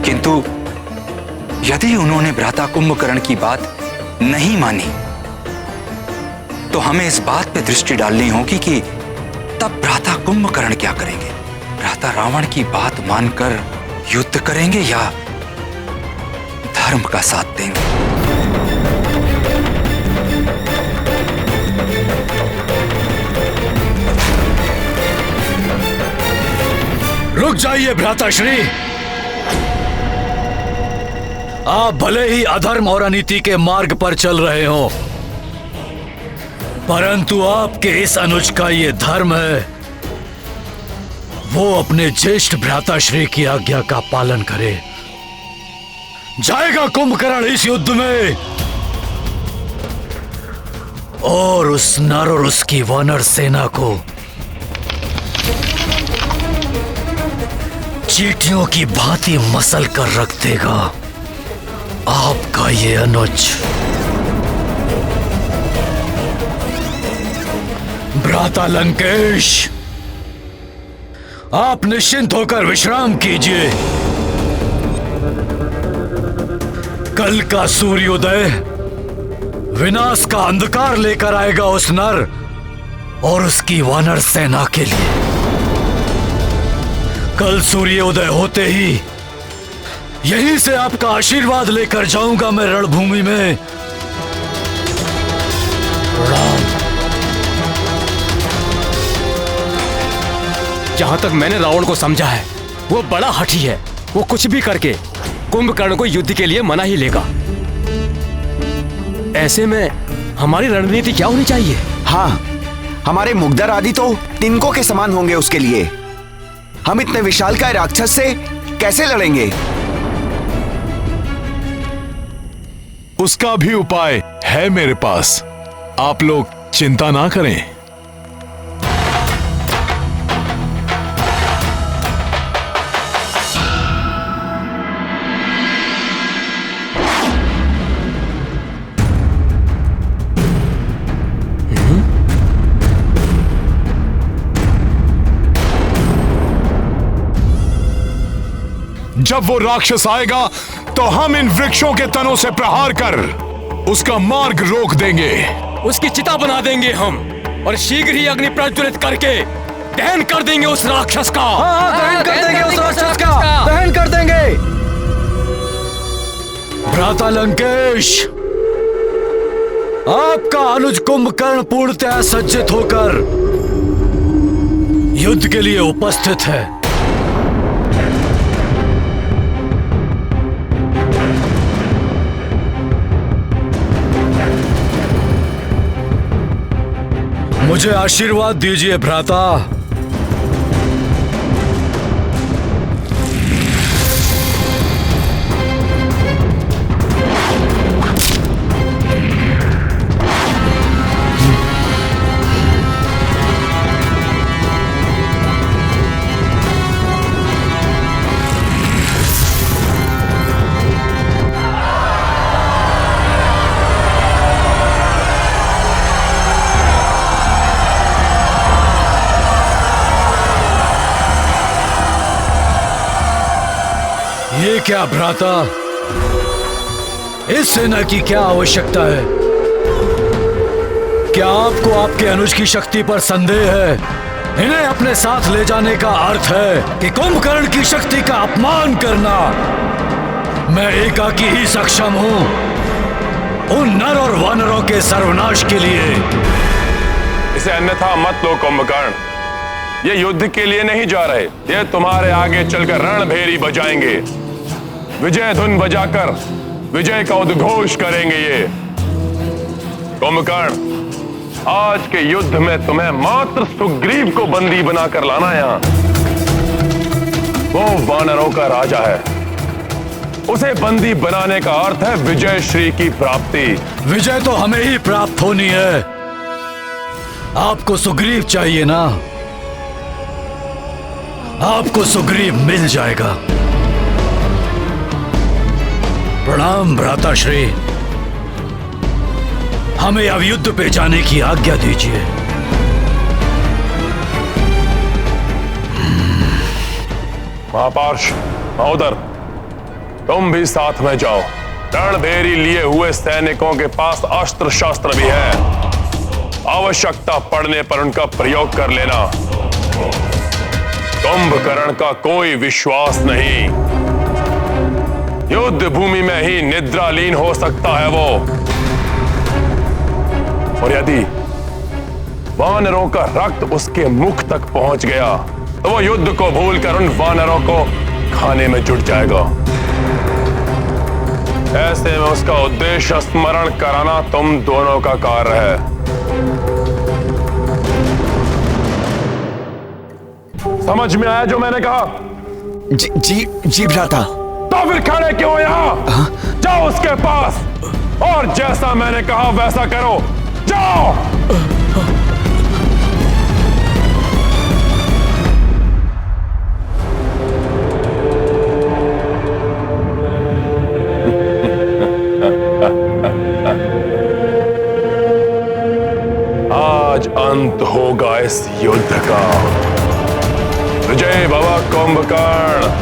किंतु यदि उन्होंने भ्राता कुंभकर्ण की बात नहीं मानी तो हमें इस बात पे दृष्टि डालनी होगी कि तब भ्राता कुंभकर्ण क्या करेंगे। भ्राता रावण की बात मानकर युद्ध करेंगे या धर्म का साथ देंगे। रुक जाइए भ्राताश्री, आप भले ही अधर्म और अनीति के मार्ग पर चल रहे हो, परंतु आपके इस अनुज का ये धर्म है वो अपने ज्येष्ठ भ्राताश्री की आज्ञा का पालन करे। जाएगा कुंभकर्ण इस युद्ध में और उस नर और उसकी वानर सेना को चींटियों की भांति मसल कर रख देगा आपका ये अनुज। भ्राता लंकेश, आप निश्चिंत होकर विश्राम कीजिए। कल का सूर्योदय विनाश का अंधकार लेकर आएगा उस नर और उसकी वानर सेना के लिए। कल सूर्योदय होते ही यहीं से आपका आशीर्वाद लेकर जाऊंगा मैं रणभूमि में। प्रणाम। जहां तक मैंने रावण को समझा है, वो बड़ा हठी है। वो कुछ भी करके कुंभकर्ण को युद्ध के लिए मना ही लेगा। ऐसे में हमारी रणनीति क्या होनी चाहिए? हाँ, हमारे मुग्धर आदि तो तिनकों के समान होंगे उसके लिए। हम इतने विशालकाय राक्षस से कैसे लड़ेंगे? उसका भी उपाय है मेरे पास। आप लोग चिंता ना करें। जब वो राक्षस आएगा तो हम इन वृक्षों के तनों से प्रहार कर उसका मार्ग रोक देंगे। उसकी चिता बना देंगे हम और शीघ्र ही अग्नि प्रज्वलित करके दहन कर देंगे उस राक्षस का। दहन कर देंगे उस राक्षस का, दहन कर देंगे। भ्राता लंकेश, आपका अनुज कुंभकर्ण पूर्णतः सज्जित होकर युद्ध के लिए उपस्थित है। मुझे आशीर्वाद दीजिए भ्राता। ये क्या भ्राता, इस सेना की क्या आवश्यकता है? क्या आपको आपके अनुज की शक्ति पर संदेह है? इन्हें अपने साथ ले जाने का अर्थ है कि कुंभकर्ण की शक्ति का अपमान करना। मैं एकाकी ही सक्षम हूं उन नर और वानरों के सर्वनाश के लिए। इसे अन्यथा मत लो कुंभकर्ण। ये युद्ध के लिए नहीं जा रहे, ये तुम्हारे आगे चलकर रणभेरी बजाएंगे। विजय धुन बजाकर विजय का उद्घोष करेंगे। ये कुंभकर्ण, आज के युद्ध में तुम्हें मात्र सुग्रीव को बंदी बनाकर लाना। यहां वो वानरों का राजा है, उसे बंदी बनाने का अर्थ है विजय श्री की प्राप्ति। विजय तो हमें ही प्राप्त होनी है। आपको सुग्रीव चाहिए ना? आपको सुग्रीव मिल जाएगा। प्रणाम भ्राताश्री, हमें अब युद्ध पे जाने की आज्ञा दीजिए। महापार्श महोदर, तुम भी साथ में जाओ। रणभेरी लिए हुए सैनिकों के पास अस्त्र शस्त्र भी है, आवश्यकता पड़ने पर उनका प्रयोग कर लेना। कुंभकर्ण का कोई विश्वास नहीं, युद्ध भूमि में ही निद्रालीन हो सकता है वो। और यदि वानरों का रक्त उसके मुख तक पहुंच गया तो वो युद्ध को भूलकर उन वानरों को खाने में जुट जाएगा। ऐसे में उसका उद्देश्य स्मरण कराना तुम दोनों का कार्य है। समझ में आया जो मैंने कहा? जी भ्राता। तो फिर खड़े क्यों यहां? जाओ उसके पास और जैसा मैंने कहा वैसा करो। जाओ। आज अंत होगा इस युद्ध का। विजय भव कुंभकर्ण।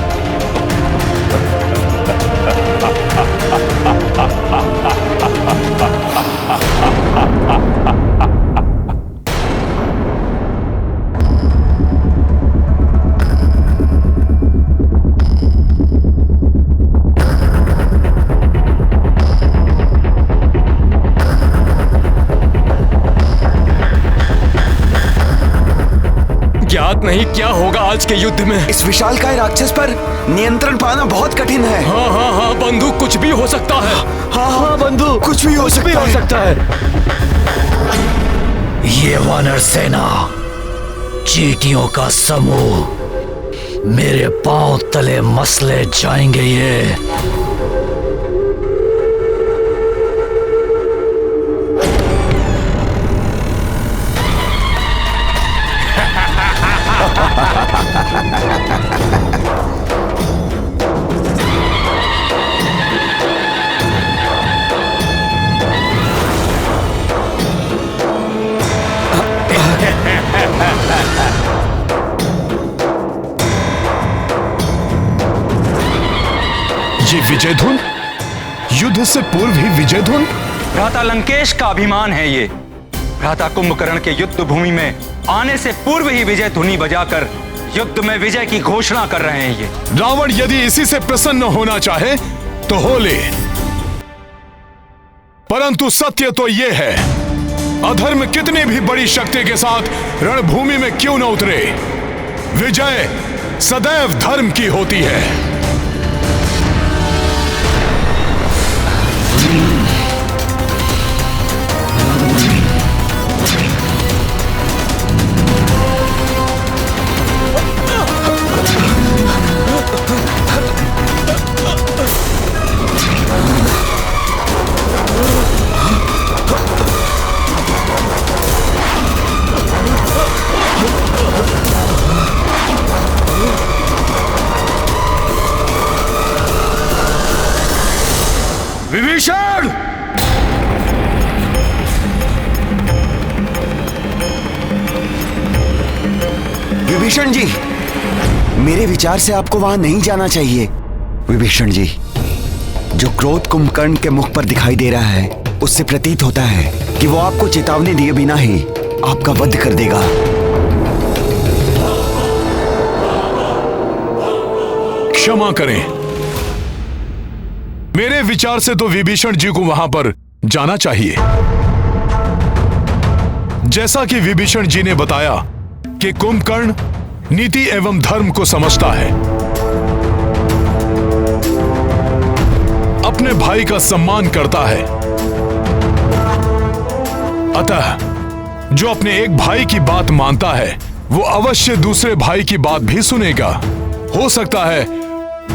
पता नहीं क्या होगा आज के युद्ध में। इस विशालकाय राक्षस पर नियंत्रण पाना बहुत कठिन है। हाँ, बंधु, कुछ भी हो सकता है। हाँ बंधु, कुछ भी हो सकता है। ये वानर सेना, चींटियों का समूह, मेरे पांव तले मसले जाएंगे ये। ये विजय धुन, युद्ध से पूर्व ही विजय धुन। भ्राता लंकेश का अभिमान है ये। भ्राता कुंभकर्ण के युद्ध भूमि में आने से पूर्व ही विजय धुनी बजाकर युद्ध में विजय की घोषणा कर रहे हैं ये। रावण यदि इसी से प्रसन्न होना चाहे तो हो ले, परंतु सत्य तो यह है, अधर्म कितनी भी बड़ी शक्ति के साथ रणभूमि में क्यों न उतरे, विजय सदैव धर्म की होती है। विभीषण! विभीषण जी, मेरे विचार से आपको वहां नहीं जाना चाहिए। विभीषण जी, जो क्रोध कुंभकर्ण के मुख पर दिखाई दे रहा है, उससे प्रतीत होता है कि वो आपको चेतावनी दिए बिना ही आपका वध कर देगा। क्षमा करें, मेरे विचार से तो विभीषण जी को वहां पर जाना चाहिए। जैसा कि विभीषण जी ने बताया कि कुंभकर्ण नीति एवं धर्म को समझता है, अपने भाई का सम्मान करता है, अतः जो अपने एक भाई की बात मानता है वो अवश्य दूसरे भाई की बात भी सुनेगा। हो सकता है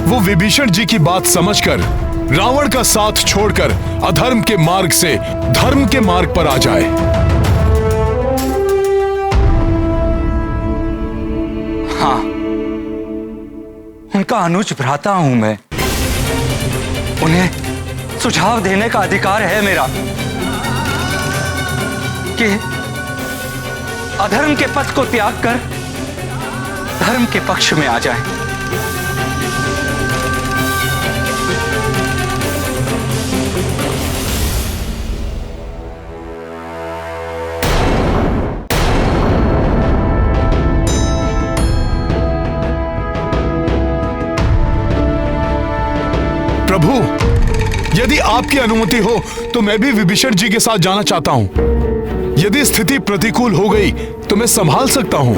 वो विभीषण जी की बात समझकर रावण का साथ छोड़कर अधर्म के मार्ग से धर्म के मार्ग पर आ जाए। हाँ, उनका अनुज भ्राता हूं मैं, उन्हें सुझाव देने का अधिकार है मेरा कि अधर्म के पथ को त्याग कर धर्म के पक्ष में आ जाए। प्रभु, यदि आपकी अनुमति हो तो मैं भी विभीषण जी के साथ जाना चाहता हूं। यदि स्थिति प्रतिकूल हो गई तो मैं संभाल सकता हूं।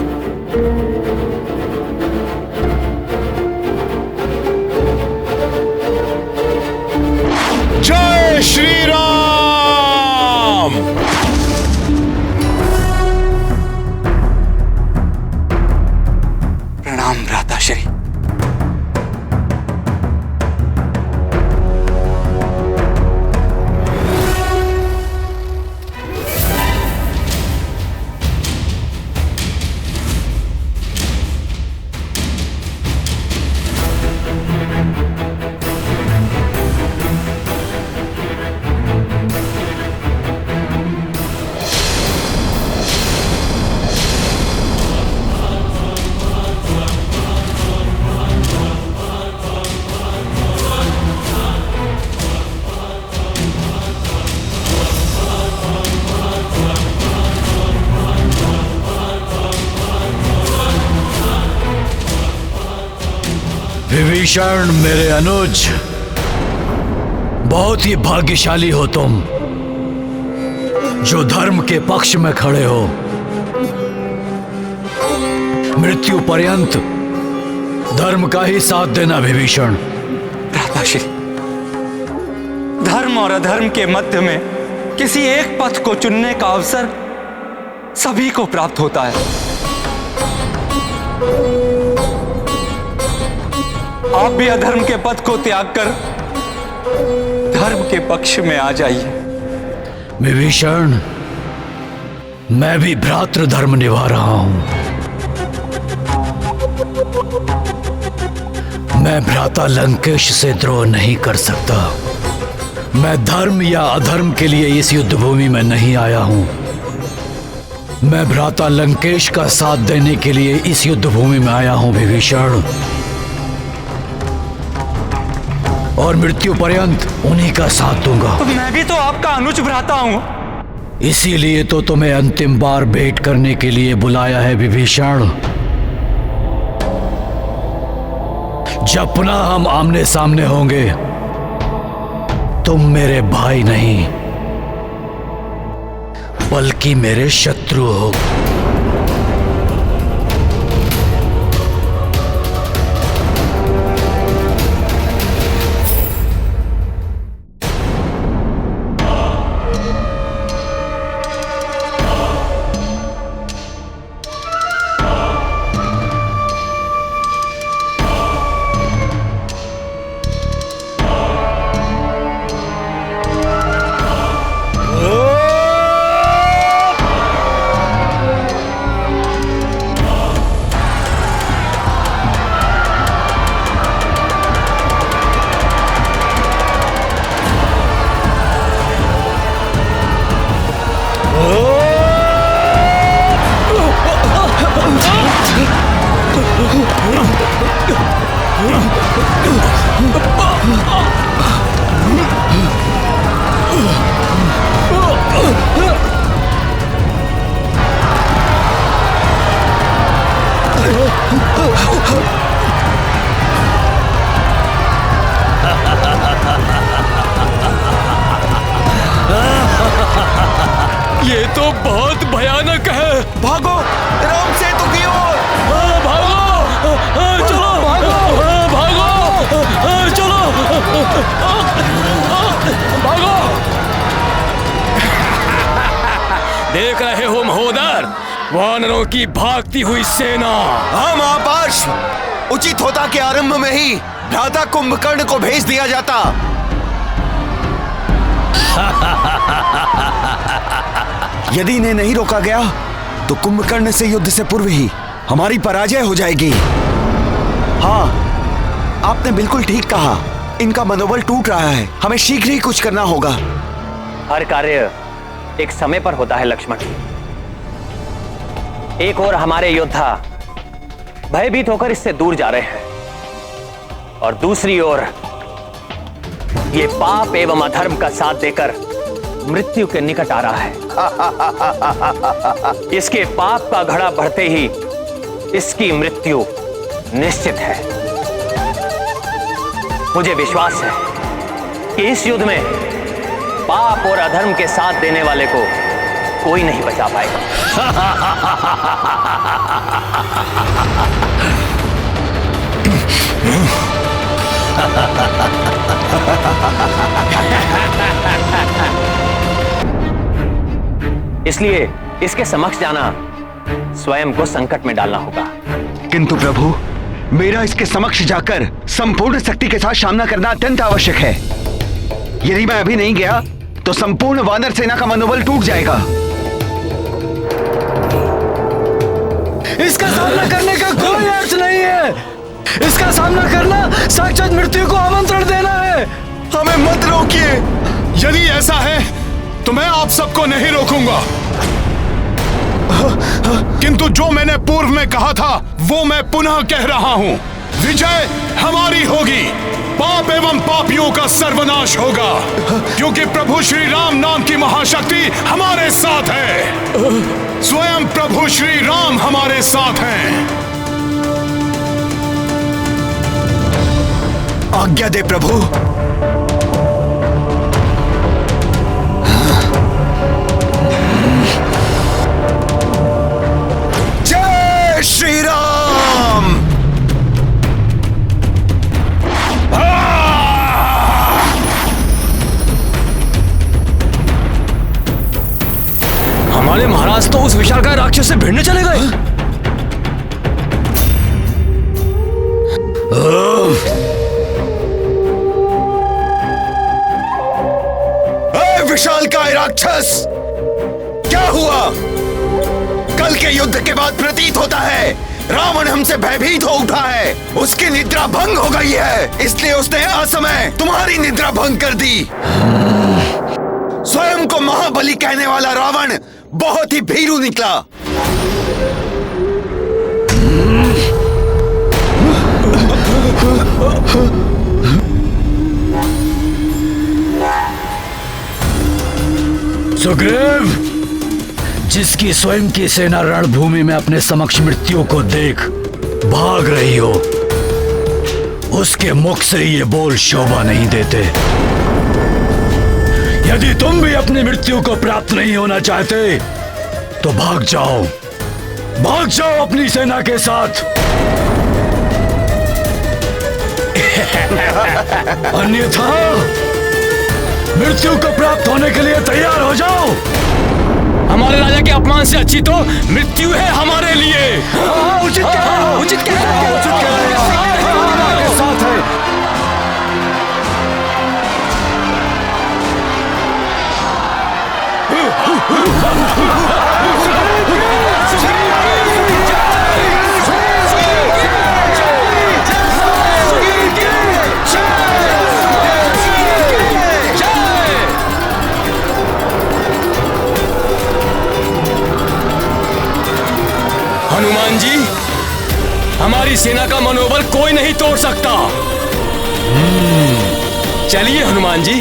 जय श्री राम। प्रणाम भ्राताश्री। विभीषण, मेरे अनुज, बहुत ही भाग्यशाली हो तुम जो धर्म के पक्ष में खड़े हो। मृत्यु पर्यंत धर्म का ही साथ देना विभीषण। भ्राताश्री, धर्म और अधर्म के मध्य में किसी एक पथ को चुनने का अवसर सभी को प्राप्त होता है। आप भी अधर्म के पथ को त्याग कर धर्म के पक्ष में आ जाइए। विभीषण, मैं भी भ्रातृ धर्म निभा रहा हूं। मैं भ्राता लंकेश से द्रोह नहीं कर सकता। मैं धर्म या अधर्म के लिए इस युद्ध भूमि में नहीं आया हूं। मैं भ्राता लंकेश का साथ देने के लिए इस युद्ध भूमि में आया हूं विभीषण, और मृत्यु पर्यंत उन्हीं का साथ दूंगा। तो मैं भी तो आपका अनुज भ्राता हूं। इसीलिए तो तुम्हें अंतिम बार भेंट करने के लिए बुलाया है विभीषण। जब पुनः हम आमने सामने होंगे, तुम मेरे भाई नहीं बल्कि मेरे शत्रु हो। ये तो बहुत भयानक है। भागो राम सेतु की ओर। भागो, चलो भागो, चलो भागो। देख रहे हो महोदर, वानरों की भागती हुई सेना। हाँ महापार्श, उचित होता कि आरंभ में ही भ्राता कुंभकर्ण को भेज दिया जाता। यदि इन्हें नहीं रोका गया तो कुंभकर्ण से युद्ध से पूर्व ही हमारी पराजय हो जाएगी। हाँ, आपने बिल्कुल ठीक कहा। इनका मनोबल टूट रहा है। हमें शीघ्र ही कुछ करना होगा। हर कार्य एक समय पर होता है लक्ष्मण। एक ओर हमारे योद्धा भयभीत होकर इससे दूर जा रहे हैं, और दूसरी ओर ये पाप एवं अधर्म का साथ देकर मृत्यु के निकट आ रहा है। इसके पाप का घड़ा बढ़ते ही इसकी मृत्यु निश्चित है। मुझे विश्वास है कि इस युद्ध में पाप और अधर्म के साथ देने वाले को कोई नहीं बचा पाएगा। इसलिए इसके समक्ष जाना स्वयं को संकट में डालना होगा। किंतु प्रभु, मेरा इसके समक्ष जाकर संपूर्ण शक्ति के साथ सामना करना अत्यंत आवश्यक है। यदि मैं अभी नहीं गया तो संपूर्ण वानर सेना का मनोबल टूट जाएगा। इसका सामना करने का कोई अर्थ नहीं है। इसका सामना करना साक्षात मृत्यु को आमंत्रण देना है। हमें मत रोकिए। यदि ऐसा है तो मैं आप सबको नहीं रोकूंगा, किंतु जो मैंने पूर्व में कहा था वो मैं पुनः कह रहा हूं। विजय हमारी होगी। पाप एवं पापियों का सर्वनाश होगा, क्योंकि प्रभु श्री राम नाम की महाशक्ति हमारे साथ है। स्वयं प्रभु श्री राम हमारे साथ हैं। आज्ञा दे प्रभु। जय श्री राम। राक्षस से भिड़ने चले गए। विशालकाय राक्षस, क्या हुआ? कल के युद्ध के बाद प्रतीत होता है रावण हमसे भयभीत हो उठा है। उसकी निद्रा भंग हो गई है, इसलिए उसने असमय तुम्हारी निद्रा भंग कर दी। स्वयं को महाबली कहने वाला रावण बहुत ही भीरू निकला। सुग्रीव, जिसकी स्वयं की सेना रणभूमि में अपने समक्ष मृत्यु को देख भाग रही हो, उसके मुख से ये बोल शोभा नहीं देते। यदि तुम भी अपनी मृत्यु को प्राप्त नहीं होना चाहते तो भाग जाओ अपनी सेना के साथ। अन्यथा मृत्यु को प्राप्त होने के लिए तैयार हो जाओ। हमारे राजा के अपमान से अच्छी तो मृत्यु है हमारे लिए। उचित साथ है। हनुमान जी, हमारी सेना का मनोबल कोई नहीं तोड़ सकता। चलिए हनुमान जी।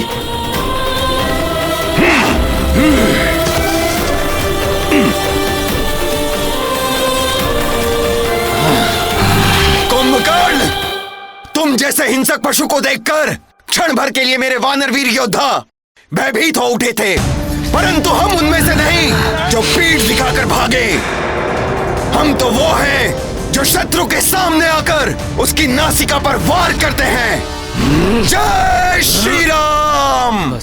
कुंभकर्ण, तुम जैसे हिंसक पशु को देखकर क्षण भर के लिए मेरे वानरवीर योद्धा भयभीत हो उठे थे, परंतु हम उनमें से नहीं जो पीठ दिखाकर भागे। हम तो वो हैं जो शत्रु के सामने आकर उसकी नासिका पर वार करते हैं। जय श्री राम।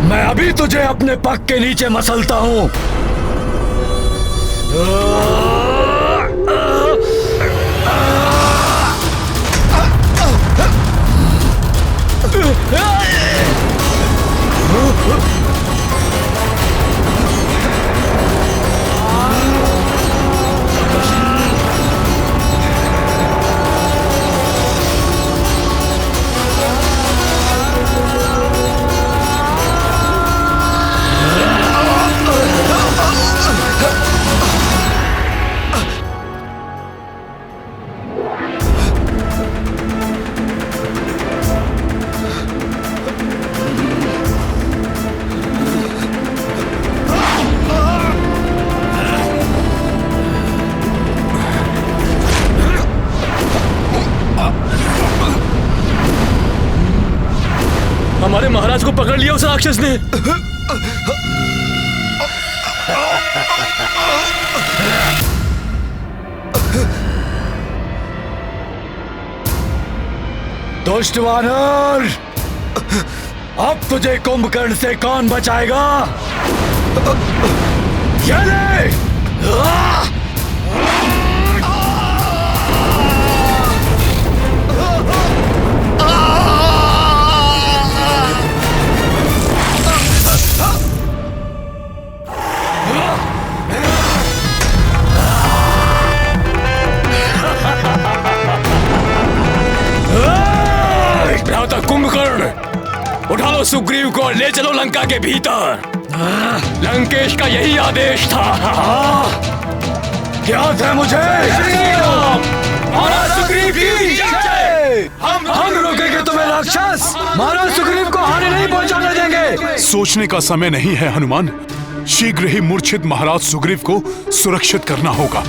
मैं अभी तुझे अपने पग के नीचे मसलता हूं। हमारे महाराज को पकड़ लिया उस राक्षस ने। दुष्ट वानर, अब तुझे कुंभकर्ण से कौन बचाएगा? ये ले! भ्राता कुंभकर्ण, उठा लो सुग्रीव को और ले चलो लंका के भीतर। लंकेश का यही आदेश था। क्या था मुझे? महाराज सुग्रीव की जय। हम रोकेंगे तुम्हें राक्षस। महाराज सुग्रीव को हानि नहीं पहुंचाने देंगे। सोचने का समय नहीं है हनुमान। शीघ्र ही मूर्छित महाराज सुग्रीव को सुरक्षित करना होगा।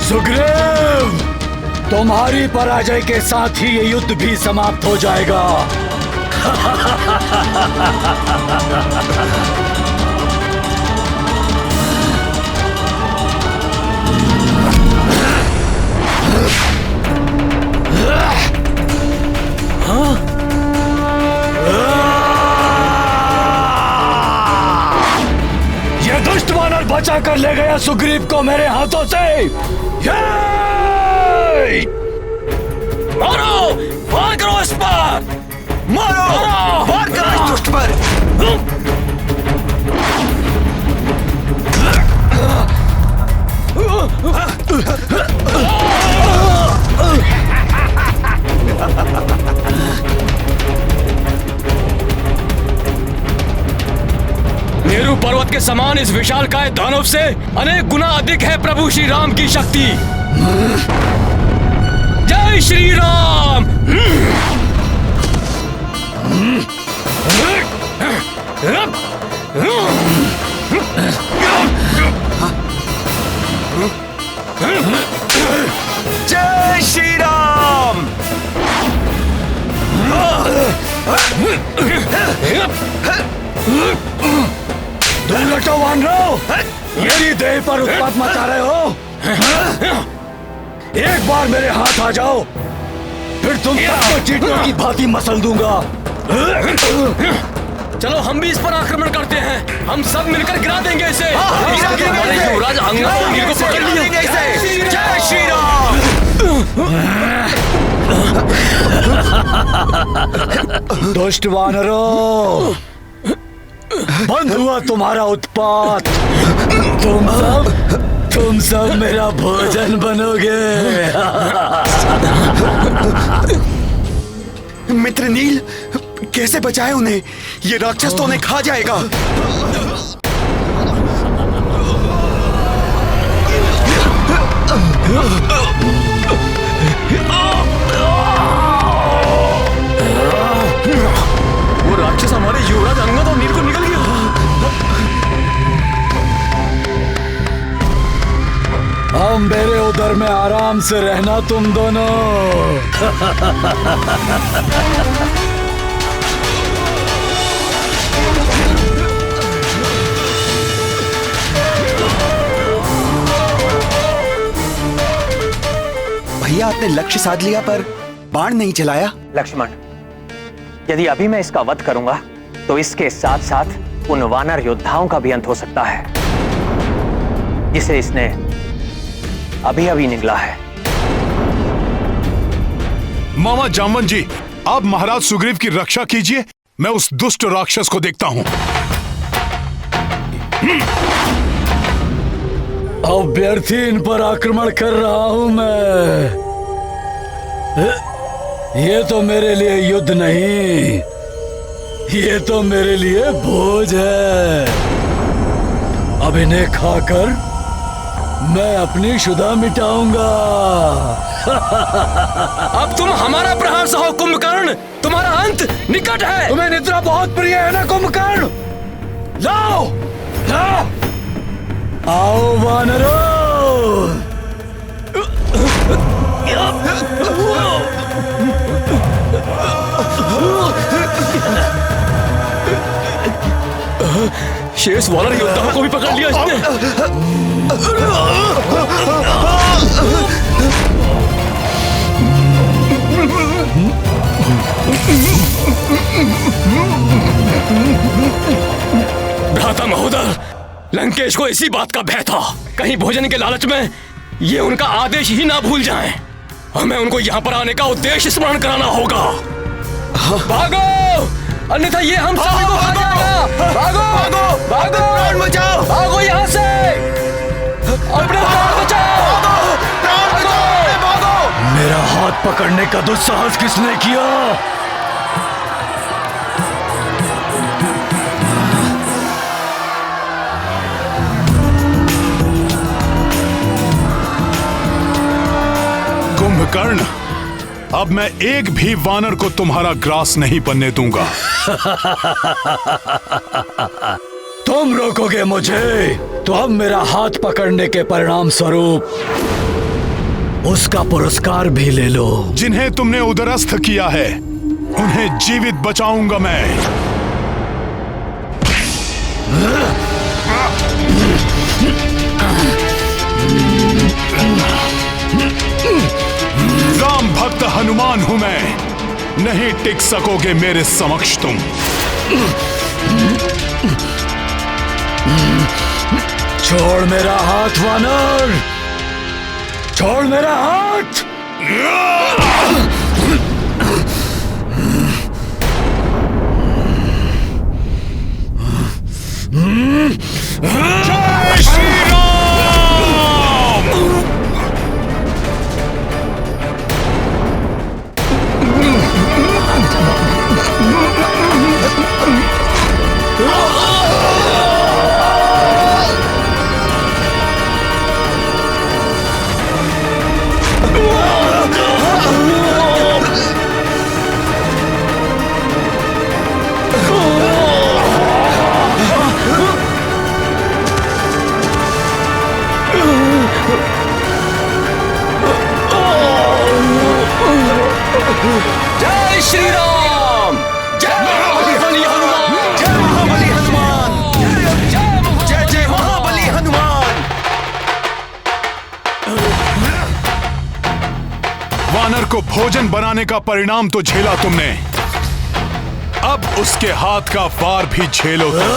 सुग्रीव, तुम्हारी पराजय के साथ ही ये युद्ध भी समाप्त हो जाएगा। ये दुष्ट वानर बचा कर ले गया सुग्रीव को मेरे हाथों से। मारो, वार करो इस पर। मारो, वार करो इस दुष्ट पर। मेरू पर्वत के समान इस विशालकाय दानव से अनेक गुना अधिक है प्रभु श्री राम की शक्ति। जय श्री राम। जय श्री राम। तुम लटो वानरो, मेरी देह पर उत्पात मचा रहे हो। एक बार मेरे हाथ आ जाओ, फिर तुम सबको चींटियों की भांति मसल दूंगा। चलो हम भी इस पर आक्रमण करते हैं। हम सब मिलकर गिरा देंगे इसे। युवराज अंगद को पकड़ लिया। जय श्री राम। दुष्ट वानरों, बंद हुआ तुम्हारा उत्पात। तुम सब मेरा भोजन बनोगे। मित्र नील, कैसे बचाए उन्हें? ये राक्षस तो उन्हें खा जाएगा। वो राक्षस हमारे युवराज अंगद और नील को निकल गया। हम मेरे उदर में आराम से रहना तुम दोनों। भैया, आपने लक्ष्य साध लिया पर बाण नहीं चलाया। लक्ष्मण, यदि अभी मैं इसका वध करूंगा तो इसके साथ साथ उन वानर योद्धाओं का भी अंत हो सकता है जिसे इसने अभी अभी निगला है। मामा जामवन जी, आप महाराज सुग्रीव की रक्षा कीजिए। मैं उस दुष्ट राक्षस को देखता हूं। अब व्यर्थी इन पर आक्रमण कर रहा हूं मैं। ये तो मेरे लिए युद्ध नहीं, ये तो मेरे लिए भोज है। अब इन्हें खाकर मैं अपनी शुदा मिटाऊंगा। अब तुम हमारा प्रहार सहो कुंभकर्ण, तुम्हारा अंत निकट है। तुम्हें निद्रा बहुत प्रिय है ना कुंभकर्ण? लाओ, लाओ, आओ वानरों। शेष वानर योद्धाओं को भी पकड़ लिया इसने। भ्राता महोदय, लंकेश को इसी बात का भय था, कहीं भोजन के लालच में ये उनका आदेश ही ना भूल जाएं। हमें उनको यहाँ पर आने का उद्देश्य स्मरण कराना होगा। भागो, अन्यथा ये हम सभी को खा जाएगा। भागो भागो भागो, प्राण बचाओ, भागो यहाँ से, अपने प्राण बचाओ, प्राण बचाओ, भागो। मेरा हाथ पकड़ने का दुस्साहस किसने किया? कुंभकर्ण, अब मैं एक भी वानर को तुम्हारा ग्रास नहीं बनने दूंगा। तुम रोकोगे मुझे तो अब मेरा हाथ पकड़ने के परिणाम स्वरूप उसका पुरस्कार भी ले लो। जिन्हें तुमने उदरस्थ किया है उन्हें जीवित बचाऊंगा मैं। राम भक्त हनुमान हूं मैं, नहीं टिक सकोगे मेरे समक्ष तुम। छोड़ मेरा हाथ वानर, छोड़ मेरा हाथ। जय श्री राम। जय श्री राम, जय महाबली हनुमान, जय महाबली हनुमान, जय जय महाबली हनुमान। वानर को भोजन बनाने का परिणाम तो झेला तुमने, अब उसके हाथ का वार भी झेलो तुम।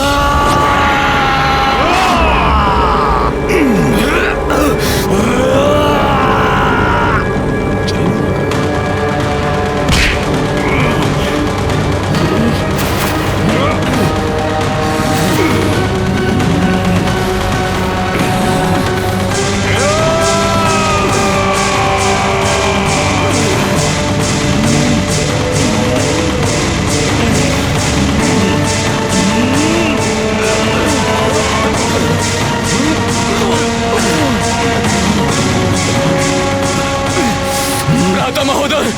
महोदय,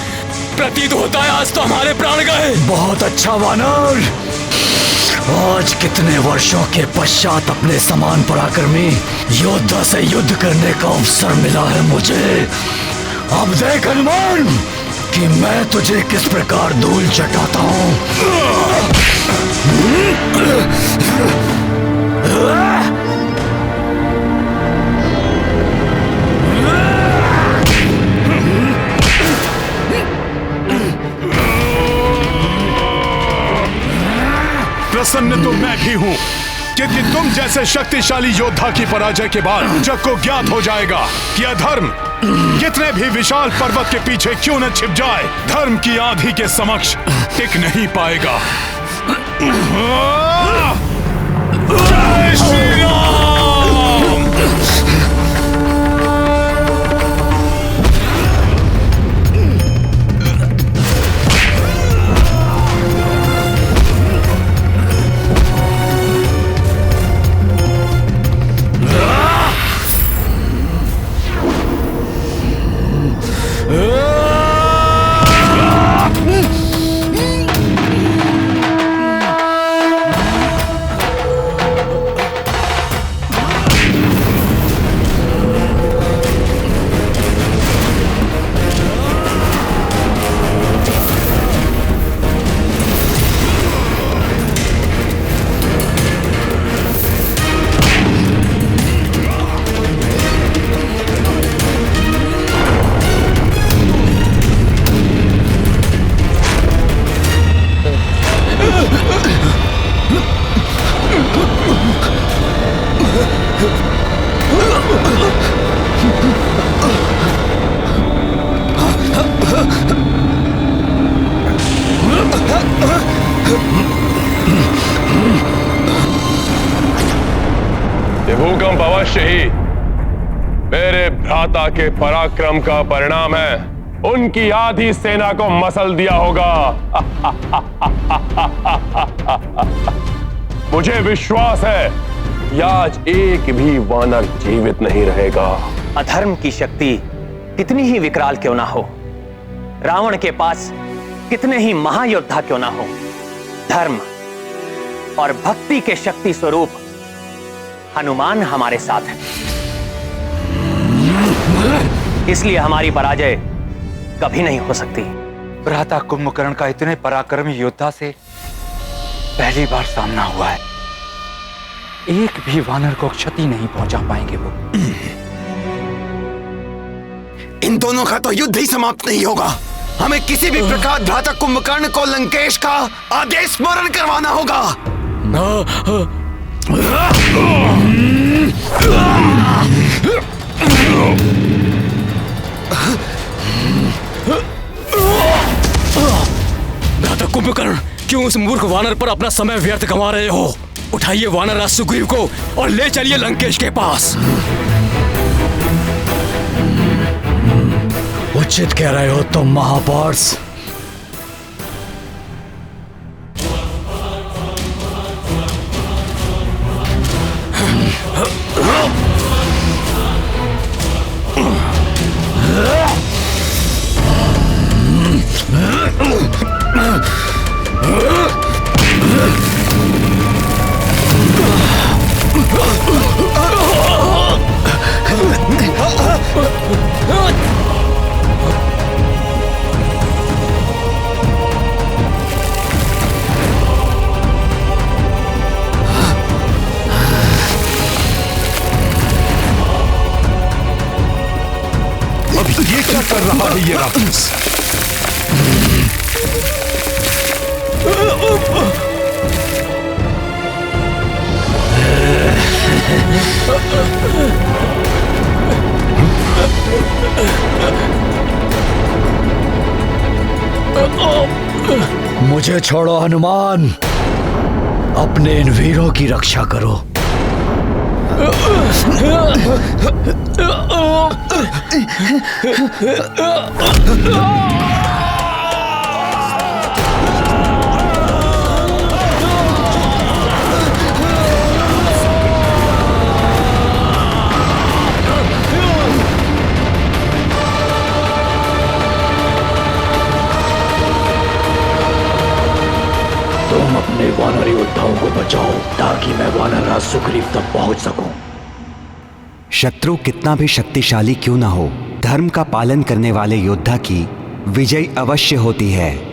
प्रतीत होता है आज तो हमारे प्राण गए। बहुत अच्छा वानर, आज कितने वर्षों के पश्चात अपने समान पराक्रमी योद्धा से युद्ध करने का अवसर मिला है मुझे। अब देख हनुमान कि मैं तुझे किस प्रकार धूल चटाता हूं। प्रसन्न तो मैं भी हूं, क्योंकि तुम जैसे शक्तिशाली योद्धा की पराजय के बाद जग को ज्ञात हो जाएगा कि अधर्म कितने भी विशाल पर्वत के पीछे क्यों न छिप जाए, धर्म की आंधी के समक्ष टिक नहीं पाएगा। जय श्री राम। भूकंप अवश्य ही मेरे भ्राता के पराक्रम का परिणाम है। उनकी आधी सेना को मसल दिया होगा। मुझे विश्वास है कि आज एक भी वानर जीवित नहीं रहेगा। अधर्म की शक्ति कितनी ही विकराल क्यों ना हो, रावण के पास कितने ही महायोद्धा क्यों ना हो, धर्म और भक्ति के शक्ति स्वरूप हनुमान हमारे साथ है। इसलिए हमारी पराजय कभी नहीं हो सकती। भ्राता कुंभकर्ण का इतने पराक्रमी योद्धा से पहली बार सामना हुआ है। एक भी वानर को क्षति नहीं पहुंचा पाएंगे वो। इन दोनों का तो युद्ध ही समाप्त नहीं होगा। हमें किसी भी प्रकार भ्राता कुंभकर्ण को लंकेश का आदेश स्मरण करवाना होगा। भ्राता कुंभकर्ण, क्यों उस मूर्ख वानर पर अपना समय व्यर्थ गंवा रहे हो? उठाइए वानर सुग्रीव को और ले चलिए लंकेश के पास। उचित कह रहे हो तुम महापार्स। ये क्या कर रहा है ये राक्षस? मुझे छोड़ो हनुमान, अपने इन वीरों की रक्षा करो। तुम अपने वानर योद्धाओं को बचाओ ताकि मैं वानरराज सुग्रीव तक पहुंच सकूं। शत्रु कितना भी शक्तिशाली क्यों ना हो, धर्म का पालन करने वाले योद्धा की विजय अवश्य होती है।